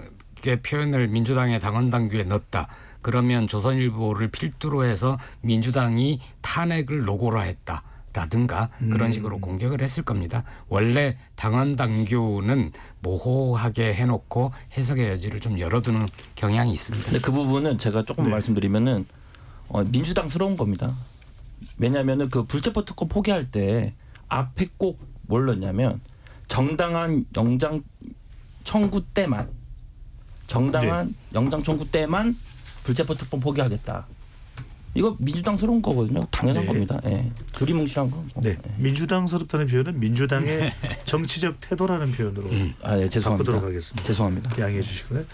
[SPEAKER 6] 표현을 민주당의 당원 당규에 넣었다. 그러면 조선일보를 필두로 해서 민주당이 탄핵을 노골화했다. 라든가 그런 식으로 공격을 했을 겁니다. 원래 당원 당규는 모호하게 해놓고 해석의 여지를 좀 열어두는 경향이 있습니다.
[SPEAKER 5] 근데 그 부분은 제가 조금 말씀드리면은 민주당스러운 겁니다. 왜냐하면은 그 불체포 특권 포기할 때 앞에 꼭 뭘 넣냐면 정당한 영장 청구 때만 영장 청구 때만 불체포 특권 포기하겠다. 이거 민주당스러운 거거든요. 당연한 겁니다. 예. 두리뭉실한 거.
[SPEAKER 1] 네. 민주당스럽다는 표현은 민주당의 정치적 태도라는 표현으로
[SPEAKER 5] 예, 죄송합니다.
[SPEAKER 1] 바꾸도록 하겠습니다.
[SPEAKER 5] 죄송합니다.
[SPEAKER 1] 양해해 주시고요.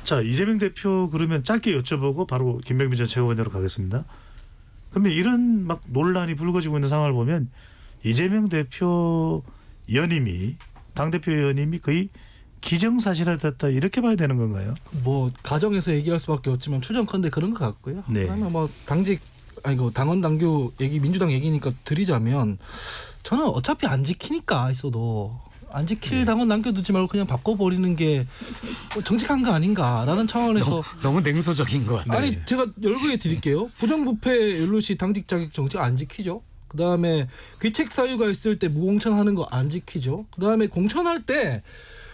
[SPEAKER 1] 자, 이재명 대표 그러면 짧게 여쭤보고 바로 김병민 전 최고위원으로 가겠습니다. 그러면 이런 막 논란이 불거지고 있는 상황을 보면 이재명 대표 연임이 당대표 연임이 거의 기정사실화됐다 이렇게 봐야 되는 건가요?
[SPEAKER 7] 뭐 가정에서 얘기할 수밖에 없지만 추정컨대 그런 것 같고요.
[SPEAKER 1] 네.
[SPEAKER 7] 그러면 뭐 당원 당규 얘기 민주당 얘기니까 드리자면 저는 어차피 안 지키니까 있어도 안 지킬 당원 남겨두지 말고 그냥 바꿔버리는 게 정직한 거 아닌가라는 차원에서
[SPEAKER 6] 너무 냉소적인 것 같아요.
[SPEAKER 7] 아니 제가 열거해 드릴게요. 부정부패 연루시 당직 자격 정지 안 지키죠. 그다음에 귀책 사유가 있을 때 무공천하는 거 안 지키죠. 그다음에 공천할 때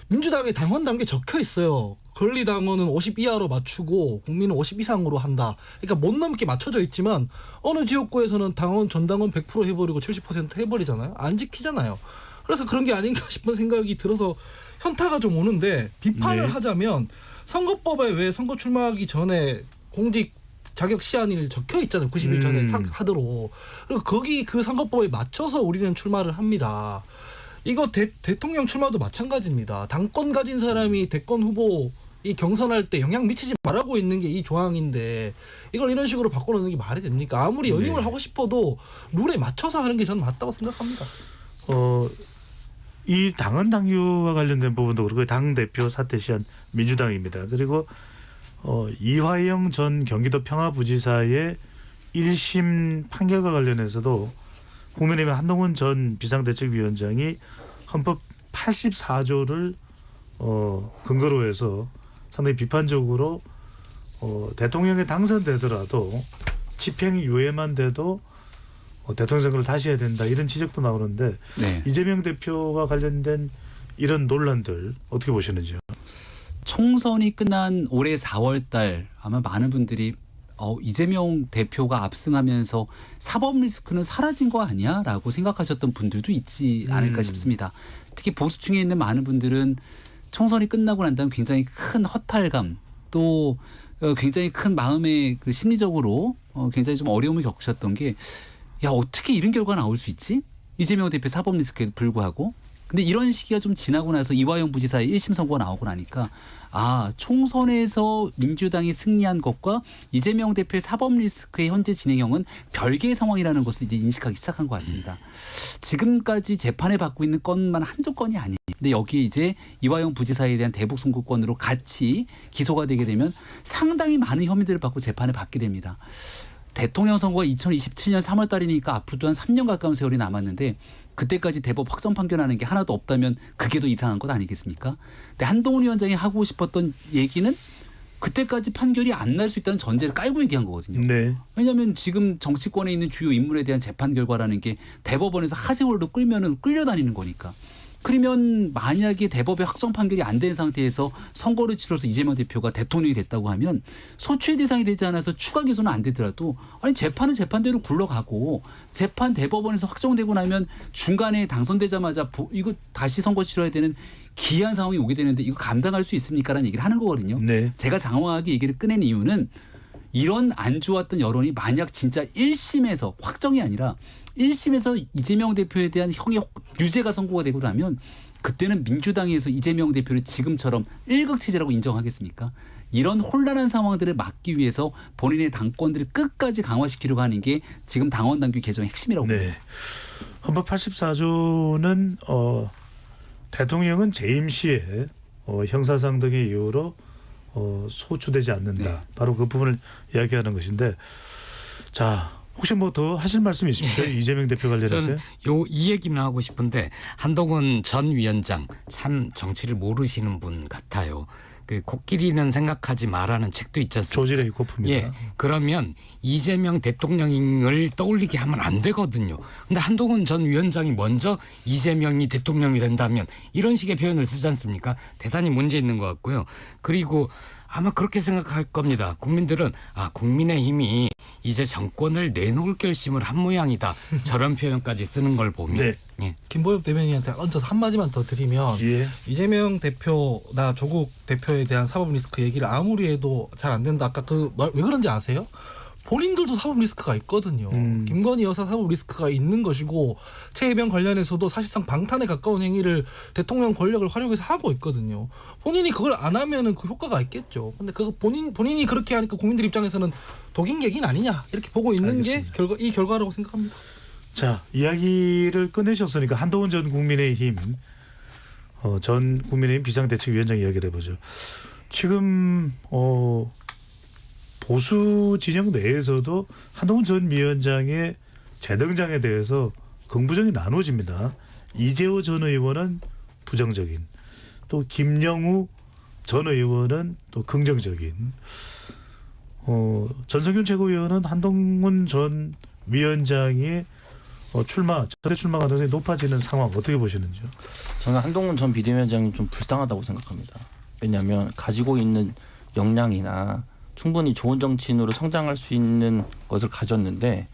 [SPEAKER 7] 민주당의 당원 단계 적혀 있어요. 권리당원은 50 이하로 맞추고 국민은 50 이상으로 한다. 그러니까 못 넘게 맞춰져 있지만 어느 지역구에서는 당원 전당원 100% 해버리고 70% 해버리잖아요. 안 지키잖아요. 그래서 그런 게 아닌가 싶은 생각이 들어서 현타가 좀 오는데 비판을 하자면 선거법에 왜 선거 출마하기 전에 공직 자격 시한일 적혀 있잖아요. 90일 전에 하도록. 그리고 거기 그 선거법에 맞춰서 우리는 출마를 합니다. 이거 대통령 출마도 마찬가지입니다. 당권 가진 사람이 대권 후보 이 경선할 때 영향 미치지 말라고 있는 게 이 조항인데 이걸 이런 식으로 바꿔놓는 게 말이 됩니까? 아무리 연임을 하고 싶어도 룰에 맞춰서 하는 게 저는 맞다고 생각합니다.
[SPEAKER 1] 이 당헌 당규와 관련된 부분도 그렇고 당 대표 사퇴 시한 민주당입니다. 그리고 이화영 전 경기도 평화부지사의 1심 판결과 관련해서도 국민의힘의 한동훈 전 비상대책위원장이 헌법 84조를 근거로 해서 상당히 비판적으로 대통령에 당선되더라도 집행유예만 돼도 대통령 선거를 다시 해야 된다 이런 지적도 나오는데
[SPEAKER 4] 네.
[SPEAKER 1] 이재명 대표와 관련된 이런 논란들 어떻게 보시는지요?
[SPEAKER 4] 총선이 끝난 올해 4월 달 아마 많은 분들이 이재명 대표가 압승하면서 사법 리스크는 사라진 거 아니야? 라고 생각하셨던 분들도 있지 않을까 싶습니다. 특히 보수층에 있는 많은 분들은 총선이 끝나고 난 다음 굉장히 큰 허탈감 또 굉장히 큰 마음의 그 심리적으로 굉장히 좀 어려움을 겪으셨던 게 야 어떻게 이런 결과가 나올 수 있지? 이재명 대표 사법 리스크에도 불구하고 근데 이런 시기가 좀 지나고 나서 이화영 부지사의 1심 선고가 나오고 나니까 총선에서 민주당이 승리한 것과 이재명 대표의 사법 리스크의 현재 진행형은 별개의 상황이라는 것을 이제 인식하기 시작한 것 같습니다. 지금까지 재판을 받고 있는 건만 한두 건이 아니에요. 근데 여기에 이제 이화영 부지사에 대한 대북 송구건으로 같이 기소가 되게 되면 상당히 많은 혐의들을 받고 재판을 받게 됩니다. 대통령 선거가 2027년 3월 달이니까 앞으로도 한 3년 가까운 세월이 남았는데 그때까지 대법 확정 판결하는 게 하나도 없다면 그게 더 이상한 것 아니겠습니까? 근데 한동훈 위원장이 하고 싶었던 얘기는 그때까지 판결이 안 날 수 있다는 전제를 깔고 얘기한 거거든요.
[SPEAKER 1] 네.
[SPEAKER 4] 왜냐하면 지금 정치권에 있는 주요 인물에 대한 재판 결과라는 게 대법원에서 하세월로 끌면은 끌려다니는 거니까. 그러면 만약에 대법의 확정 판결이 안 된 상태에서 선거를 치러서 이재명 대표가 대통령이 됐다고 하면 소추의 대상이 되지 않아서 추가 기소는 안 되더라도 아니 재판은 재판대로 굴러가고 재판 대법원에서 확정되고 나면 중간에 당선되자마자 이거 다시 선거 치러야 되는 기이한 상황이 오게 되는데 이거 감당할 수 있습니까라는 얘기를 하는 거거든요.
[SPEAKER 1] 네.
[SPEAKER 4] 제가 장황하게 얘기를 꺼낸 이유는 이런 안 좋았던 여론이 만약 진짜 1심에서 확정이 아니라 1심에서 이재명 대표에 대한 형의 유죄가 선고가 되고 나면 그때는 민주당에서 이재명 대표를 지금처럼 1극 체제라고 인정하겠습니까? 이런 혼란한 상황들을 막기 위해서 본인의 당권들을 끝까지 강화시키려고 하는 게 지금 당원 당규 개정의 핵심이라고 봅니다.
[SPEAKER 1] 네. 헌법 84조는 대통령은 재임 시에 형사상 등의 이유로 소추되지 않는다.
[SPEAKER 4] 네.
[SPEAKER 1] 바로 그 부분을 이야기하는 것인데 자 혹시 뭐 더 하실 말씀 있으십니까? 이재명 대표 관련해서요?
[SPEAKER 6] 저는 이 얘기는 하고 싶은데 한동훈 전 위원장 참 정치를 모르시는 분 같아요. 그 코끼리는 생각하지 마라는 책도 있지 않습니까?
[SPEAKER 1] 조지레이 코프입니다.
[SPEAKER 6] 예, 그러면 이재명 대통령을 떠올리게 하면 안 되거든요. 근데 한동훈 전 위원장이 먼저 이재명이 대통령이 된다면 이런 식의 표현을 쓰지 않습니까? 대단히 문제 있는 것 같고요. 그리고 아마 그렇게 생각할 겁니다. 국민들은 국민의힘이 이제 정권을 내놓을 결심을 한 모양이다. 저런 표현까지 쓰는 걸 보면.
[SPEAKER 1] 네.
[SPEAKER 6] 예.
[SPEAKER 7] 김보엽 대변인한테 얹어서 한마디만 더 드리면
[SPEAKER 1] 예.
[SPEAKER 7] 이재명 대표나 조국 대표에 대한 사법 리스크 얘기를 아무리 해도 잘 안 된다. 아까 왜 그런지 아세요? 본인들도 사법 리스크가 있거든요. 김건희 여사 사법 리스크가 있는 것이고 최혜병 관련해서도 사실상 방탄에 가까운 행위를 대통령 권력을 활용해서 하고 있거든요. 본인이 그걸 안 하면은 그 효과가 있겠죠. 근데 그 본인이 그렇게 하니까 국민들 입장에서는 독인객인 아니냐 이렇게 보고 있는
[SPEAKER 1] 알겠습니다.
[SPEAKER 7] 게 이 결과라고 생각합니다.
[SPEAKER 1] 자 이야기를 꺼내셨으니까 한동훈 전 국민의힘 전 국민의힘 비상대책위원장 이야기를 해보죠. 지금 보수 진영 내에서도 한동훈 전 위원장의 재등장에 대해서 긍부정이 나눠집니다. 이재호 전 의원은 부정적인, 또 김영우 전 의원은 또 긍정적인. 전성균 최고위원은 한동훈 전 위원장의 전대 출마 가능성이 높아지는 상황 어떻게 보시는지요?
[SPEAKER 5] 저는 한동훈 전 비대위원장이 좀 불쌍하다고 생각합니다. 왜냐하면 가지고 있는 역량이나 충분히 좋은 정치인으로 성장할 수 있는 것을 가졌는데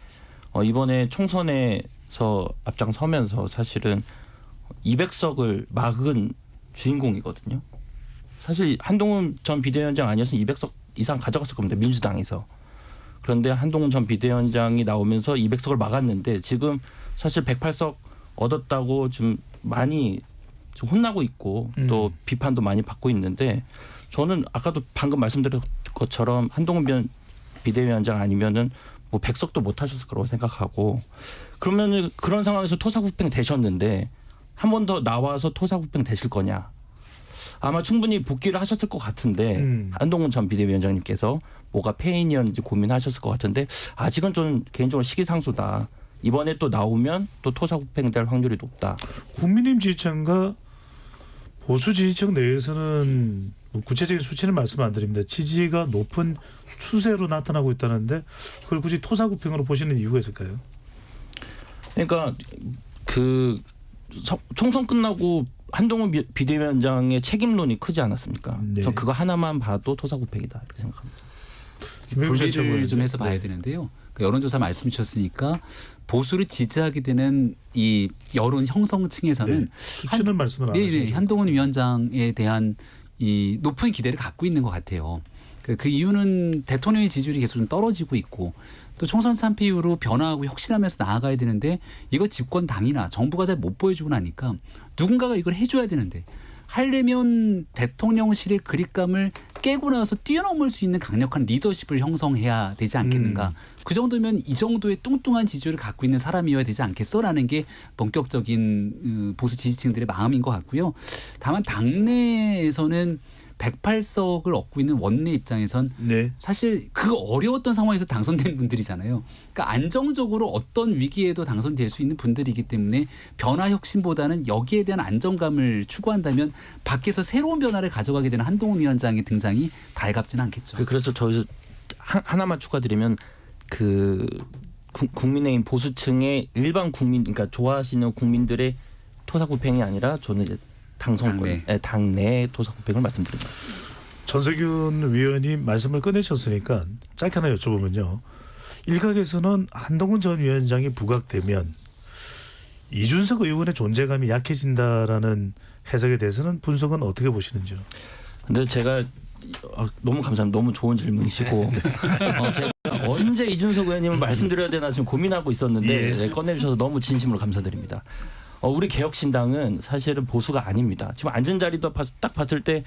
[SPEAKER 5] 이번에 총선에서 앞장서면서 사실은 200석을 막은 주인공이거든요. 사실 한동훈 전 비대위원장 아니었으면 200석 이상 가져갔을 겁니다. 민주당에서. 그런데 한동훈 전 비대위원장이 나오면서 200석을 막았는데 지금 사실 108석 얻었다고 좀 많이 좀 혼나고 있고 또 비판도 많이 받고 있는데 저는 아까도 방금 말씀드린 것처럼 한동훈 비대위원장 아니면은 뭐 100석도 못 하셨을 거라고 생각하고 그러면은 그런 상황에서 토사구팽 되셨는데 한 번 더 나와서 토사구팽 되실 거냐? 아마 충분히 복귀를 하셨을 것 같은데 한동훈 전 비대위원장님께서 뭐가 페인이었는지 고민하셨을 것 같은데 아직은 좀 개인적으로 시기상조다. 이번에 또 나오면 또 토사구팽될 확률이 높다.
[SPEAKER 1] 국민의힘 지지층과 보수 지지층 내에서는 구체적인 수치는 말씀 안 드립니다. 지지가 높은 추세로 나타나고 있다는데 그걸 굳이 토사구팽으로 보시는 이유가 있을까요?
[SPEAKER 5] 그러니까 그 총선 끝나고 한동훈 비대위원장의 책임론이 크지 않았습니까?
[SPEAKER 1] 네.
[SPEAKER 5] 전 그거 하나만 봐도 토사구팽이다 이렇게 생각합니다.
[SPEAKER 4] 분리를 좀 해서 봐야 되는데요. 그 여론조사 말씀 주셨으니까 보수를 지지하게 되는 이 여론 형성층에서는
[SPEAKER 1] 네. 수치는 말씀을 안 하시죠.
[SPEAKER 4] 한동훈 위원장에 대한 이 높은 기대를 갖고 있는 것 같아요. 그 이유는 대통령의 지지율이 계속 좀 떨어지고 있고 또 총선 참패 이후로 변화하고 혁신하면서 나아가야 되는데 이거 집권당이나 정부가 잘 못 보여주고 나니까 누군가가 이걸 해줘야 되는데 하려면 대통령실의 그립감을 깨고 나서 뛰어넘을 수 있는 강력한 리더십을 형성해야 되지 않겠는가. 그 정도면 이 정도의 뚱뚱한 지지율을 갖고 있는 사람이어야 되지 않겠어라는 게 본격적인 보수 지지층들의 마음인 것 같고요. 다만 당내에서는 108석을 얻고 있는 원내 입장에선
[SPEAKER 1] 네.
[SPEAKER 4] 사실 그 어려웠던 상황에서 당선된 분들이잖아요. 그러니까 안정적으로 어떤 위기에도 당선될 수 있는 분들이기 때문에 변화 혁신보다는 여기에 대한 안정감을 추구한다면 밖에서 새로운 변화를 가져가게 되는 한동훈 위원장의 등장이 달갑지는 않겠죠.
[SPEAKER 5] 그래서 저희 하나만 추가드리면 그 국민의힘 보수층의 일반 국민, 그러니까 좋아하시는 국민들의 토사구팽이 아니라 저는 이제 당선권, 당내 토사구팽을 말씀드립니다.
[SPEAKER 1] 전세균 위원이 말씀을 꺼내셨으니까 짧게 하나 여쭤보면요. 일각에서는 한동훈 전 위원장이 부각되면 이준석 의원의 존재감이 약해진다라는 해석에 대해서는 분석은 어떻게 보시는지요?
[SPEAKER 5] 근데 제가 너무 감사합니다. 너무 좋은 질문이시고 제가 언제 이준석 의원님을 말씀드려야 되나 지금 고민하고 있었는데 네, 꺼내주셔서 너무 진심으로 감사드립니다. 우리 개혁신당은 사실은 보수가 아닙니다. 지금 앉은 자리도 딱 봤을 때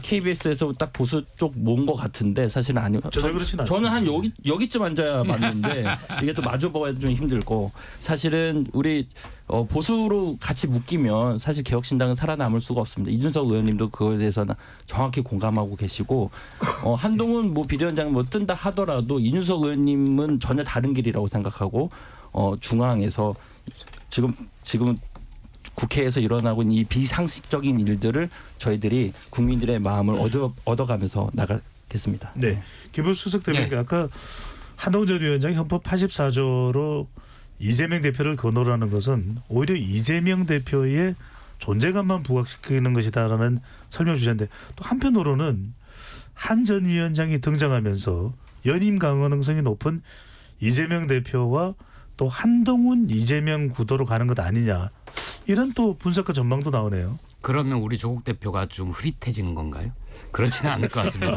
[SPEAKER 5] KBS에서 딱 보수 쪽 모은 것 같은데 사실은 아니고
[SPEAKER 1] 전혀 그렇진 않습니다.
[SPEAKER 5] 저는 한 여기쯤 앉아야 맞는데 이게 또 마주봐야 좀 힘들고 사실은 우리 보수로 같이 묶이면 사실 개혁신당은 살아남을 수가 없습니다. 이준석 의원님도 그거에 대해서는 정확히 공감하고 계시고 한동훈 비대위원장 뜬다 하더라도 이준석 의원님은 전혀 다른 길이라고 생각하고 중앙에서 지금 국회에서 일어나고 있는 이 비상식적인 일들을 저희들이 국민들의 마음을 얻어가면서 나가겠습니다.
[SPEAKER 1] 네. 김은수석 대변인 아까 한동훈 전 위원장이 헌법 84조로 이재명 대표를 거론하는 것은 오히려 이재명 대표의 존재감만 부각시키는 것이다라는 설명을 주셨는데 또 한편으로는 한 전 위원장이 등장하면서 연임 가능성이 높은 이재명 대표와 또 한동훈 이재명 구도로 가는 것 아니냐 이런 또 분석과 전망도 나오네요.
[SPEAKER 6] 그러면 우리 조국 대표가 좀 흐릿해지는 건가요? 그렇지는 않을 것 같습니다.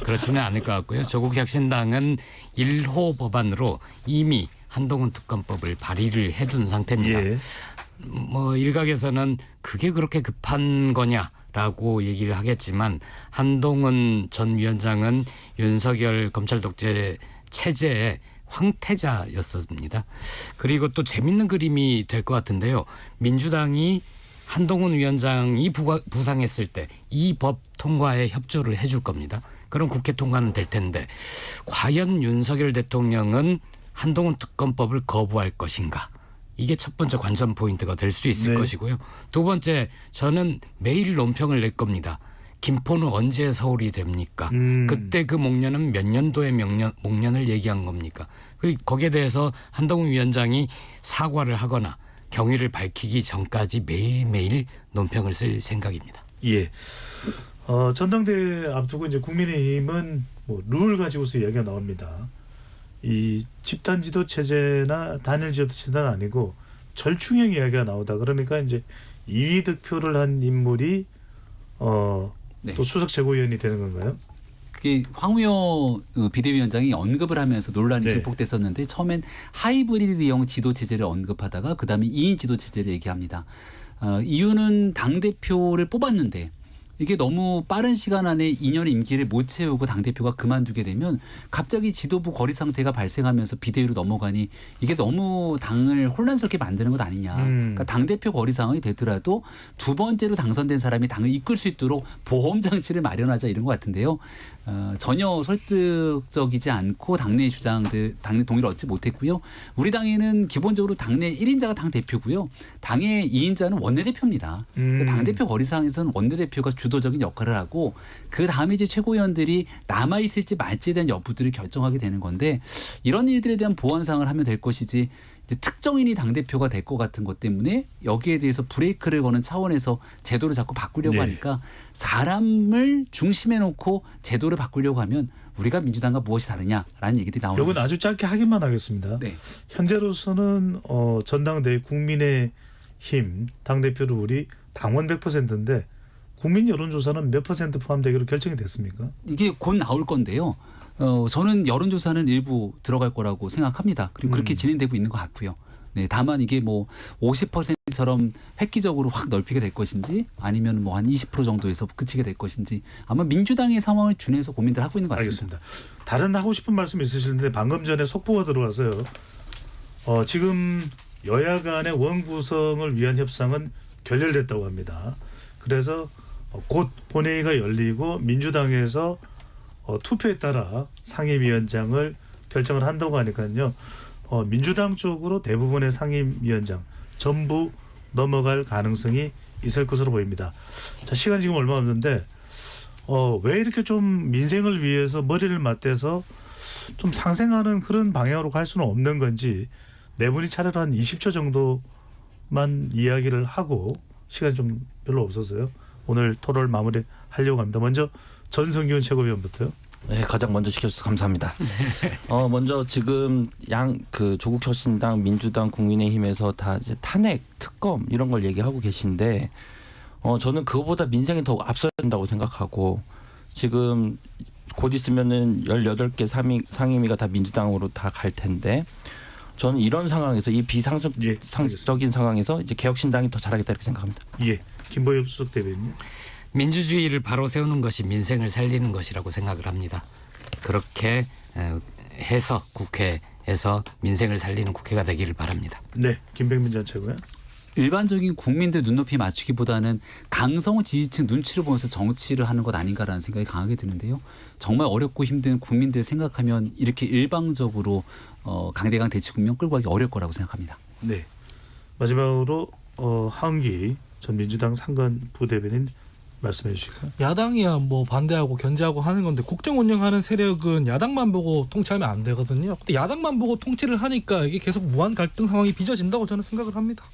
[SPEAKER 6] 그렇지는 않을 것 같고요. 조국 혁신당은 1호 법안으로 이미 한동훈 특검법을 발의를 해둔 상태입니다. 일각에서는 그게 그렇게 급한 거냐라고 얘기를 하겠지만 한동훈 전 위원장은 윤석열 검찰 독재 체제에 황태자였습니다. 그리고 또 재밌는 그림이 될 것 같은데요. 민주당이 한동훈 위원장이 부상했을 때 이 법 통과에 협조를 해줄 겁니다. 그럼 국회 통과는 될 텐데 과연 윤석열 대통령은 한동훈 특검법을 거부할 것인가? 이게 첫 번째 관전 포인트가 될 수 있을 것이고요. 두 번째 저는 매일 논평을 낼 겁니다. 김포는 언제 서울이 됩니까? 그때 그 목련은 몇 년도의 목련을 얘기한 겁니까? 거기에 대해서 한동훈 위원장이 사과를 하거나 경위를 밝히기 전까지 매일매일 논평을 쓸 생각입니다.
[SPEAKER 1] 예. 전당대회 앞두고 이제 국민의힘은 룰 가지고서 이야기가 나옵니다. 이 집단 지도 체제나 단일 지도 체제는 아니고 절충형 이야기가 나오다. 그러니까 이제 2위 득표를 한 인물이 또 수석 최고위원이 되는 건가요?
[SPEAKER 4] 그게 황우여 비대위원장이 언급을 하면서 논란이 증폭됐었는데 처음엔 하이브리드형 지도체제를 언급하다가 그다음에 2인 지도체제를 얘기합니다. 이유는 당대표를 뽑았는데 이게 너무 빠른 시간 안에 2년의 임기를 못 채우고 당대표가 그만두게 되면 갑자기 지도부 거리 상태가 발생하면서 비대위로 넘어가니 이게 너무 당을 혼란스럽게 만드는 것 아니냐. 그러니까 당대표 거리 상황이 되더라도 두 번째로 당선된 사람이 당을 이끌 수 있도록 보험 장치를 마련하자 이런 것 같은데요. 전혀 설득적이지 않고 당내 주장들, 당내 동의를 얻지 못했고요. 우리 당에는 기본적으로 당내 1인자가 당대표고요. 당의 2인자는 원내대표입니다. 당대표 거리상에서는 원내대표가 주도적인 역할을 하고 그 다음에 이제 최고위원들이 남아있을지 말지에 대한 여부들을 결정하게 되는 건데 이런 일들에 대한 보완상을 하면 될 것이지 이제 특정인이 당대표가 될 것 같은 것 때문에 여기에 대해서 브레이크를 거는 차원에서 제도를 자꾸 바꾸려고
[SPEAKER 1] 네.
[SPEAKER 4] 하니까 사람을 중심에 놓고 제도를 바꾸려고 하면 우리가 민주당과 무엇이 다르냐라는 얘기들이 나오는
[SPEAKER 1] 이건
[SPEAKER 4] 거죠.
[SPEAKER 1] 아주 짧게 하기만 하겠습니다.
[SPEAKER 4] 네.
[SPEAKER 1] 현재로서는 전당대회 국민의힘 당대표로 우리 당원 100%인데 국민 여론조사는 몇 퍼센트 포함되기로 결정이 됐습니까?
[SPEAKER 4] 이게 곧 나올 건데요. 저는 여론조사는 일부 들어갈 거라고 생각합니다. 그리고 그렇게 진행되고 있는 것 같고요. 네, 다만 이게 뭐 50%처럼 획기적으로 확 넓히게 될 것인지 아니면 뭐 한 20% 정도에서 그치게 될 것인지 아마 민주당의 상황을 준해서 고민들 하고 있는 것 같습니다.
[SPEAKER 1] 알겠습니다. 다른 하고 싶은 말씀 있으시는데 방금 전에 속보가 들어와서요. 지금 여야 간의 원구성을 위한 협상은 결렬됐다고 합니다. 그래서 곧 본회의가 열리고 민주당에서 투표에 따라 상임위원장을 결정을 한다고 하니까요. 민주당 쪽으로 대부분의 상임위원장 전부 넘어갈 가능성이 있을 것으로 보입니다. 자, 시간이 지금 얼마 없는데 왜 이렇게 좀 민생을 위해서 머리를 맞대서 좀 상생하는 그런 방향으로 갈 수는 없는 건지 네 분이 차례로 한 20초 정도만 이야기를 하고 시간이 좀 별로 없어서요. 오늘 토론을 마무리하려고 합니다. 먼저 전성기훈 최고위원부터요.
[SPEAKER 5] 네, 가장 먼저 시켜주셔서 감사합니다. 먼저 지금 조국혁신당, 민주당, 국민의힘에서 다 이제 탄핵, 특검 이런 걸 얘기하고 계신데 저는 그거보다 민생이 더 앞서야 된다고 생각하고 지금 곧 있으면은 18개 상임위가 다 민주당으로 다 갈 텐데 저는 이런 상황에서 이 비상식적인 상황에서 이제 개혁신당이 더 잘하겠다 이렇게 생각합니다.
[SPEAKER 1] 예, 김보엽 수석 대변인.
[SPEAKER 6] 민주주의를 바로 세우는 것이 민생을 살리는 것이라고 생각을 합니다. 그렇게 해서 국회에서 민생을 살리는 국회가 되기를 바랍니다.
[SPEAKER 1] 네, 김백민 전 최고위원.
[SPEAKER 4] 일반적인 국민들 눈높이 맞추기보다는 강성 지지층 눈치를 보면서 정치를 하는 것 아닌가라는 생각이 강하게 드는데요. 정말 어렵고 힘든 국민들 생각하면 이렇게 일방적으로 강대강 대치 국면 끌고 가기 어려울 거라고 생각합니다.
[SPEAKER 1] 네, 마지막으로 하은기 전 민주당 상근 부대변인 말씀해 주실까요?
[SPEAKER 7] 야당이야 뭐 반대하고 견제하고 하는 건데 국정 운영하는 세력은 야당만 보고 통치하면 안 되거든요. 근데 야당만 보고 통치를 하니까 이게 계속 무한 갈등 상황이 빚어진다고 저는 생각을 합니다.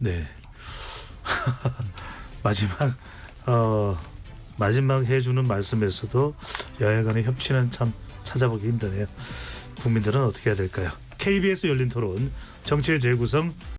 [SPEAKER 1] 네. 마지막 해주는 말씀에서도 여야 간의 협치는 참 찾아보기 힘드네요. 국민들은 어떻게 해야 될까요? KBS 열린 토론 정치의 재구성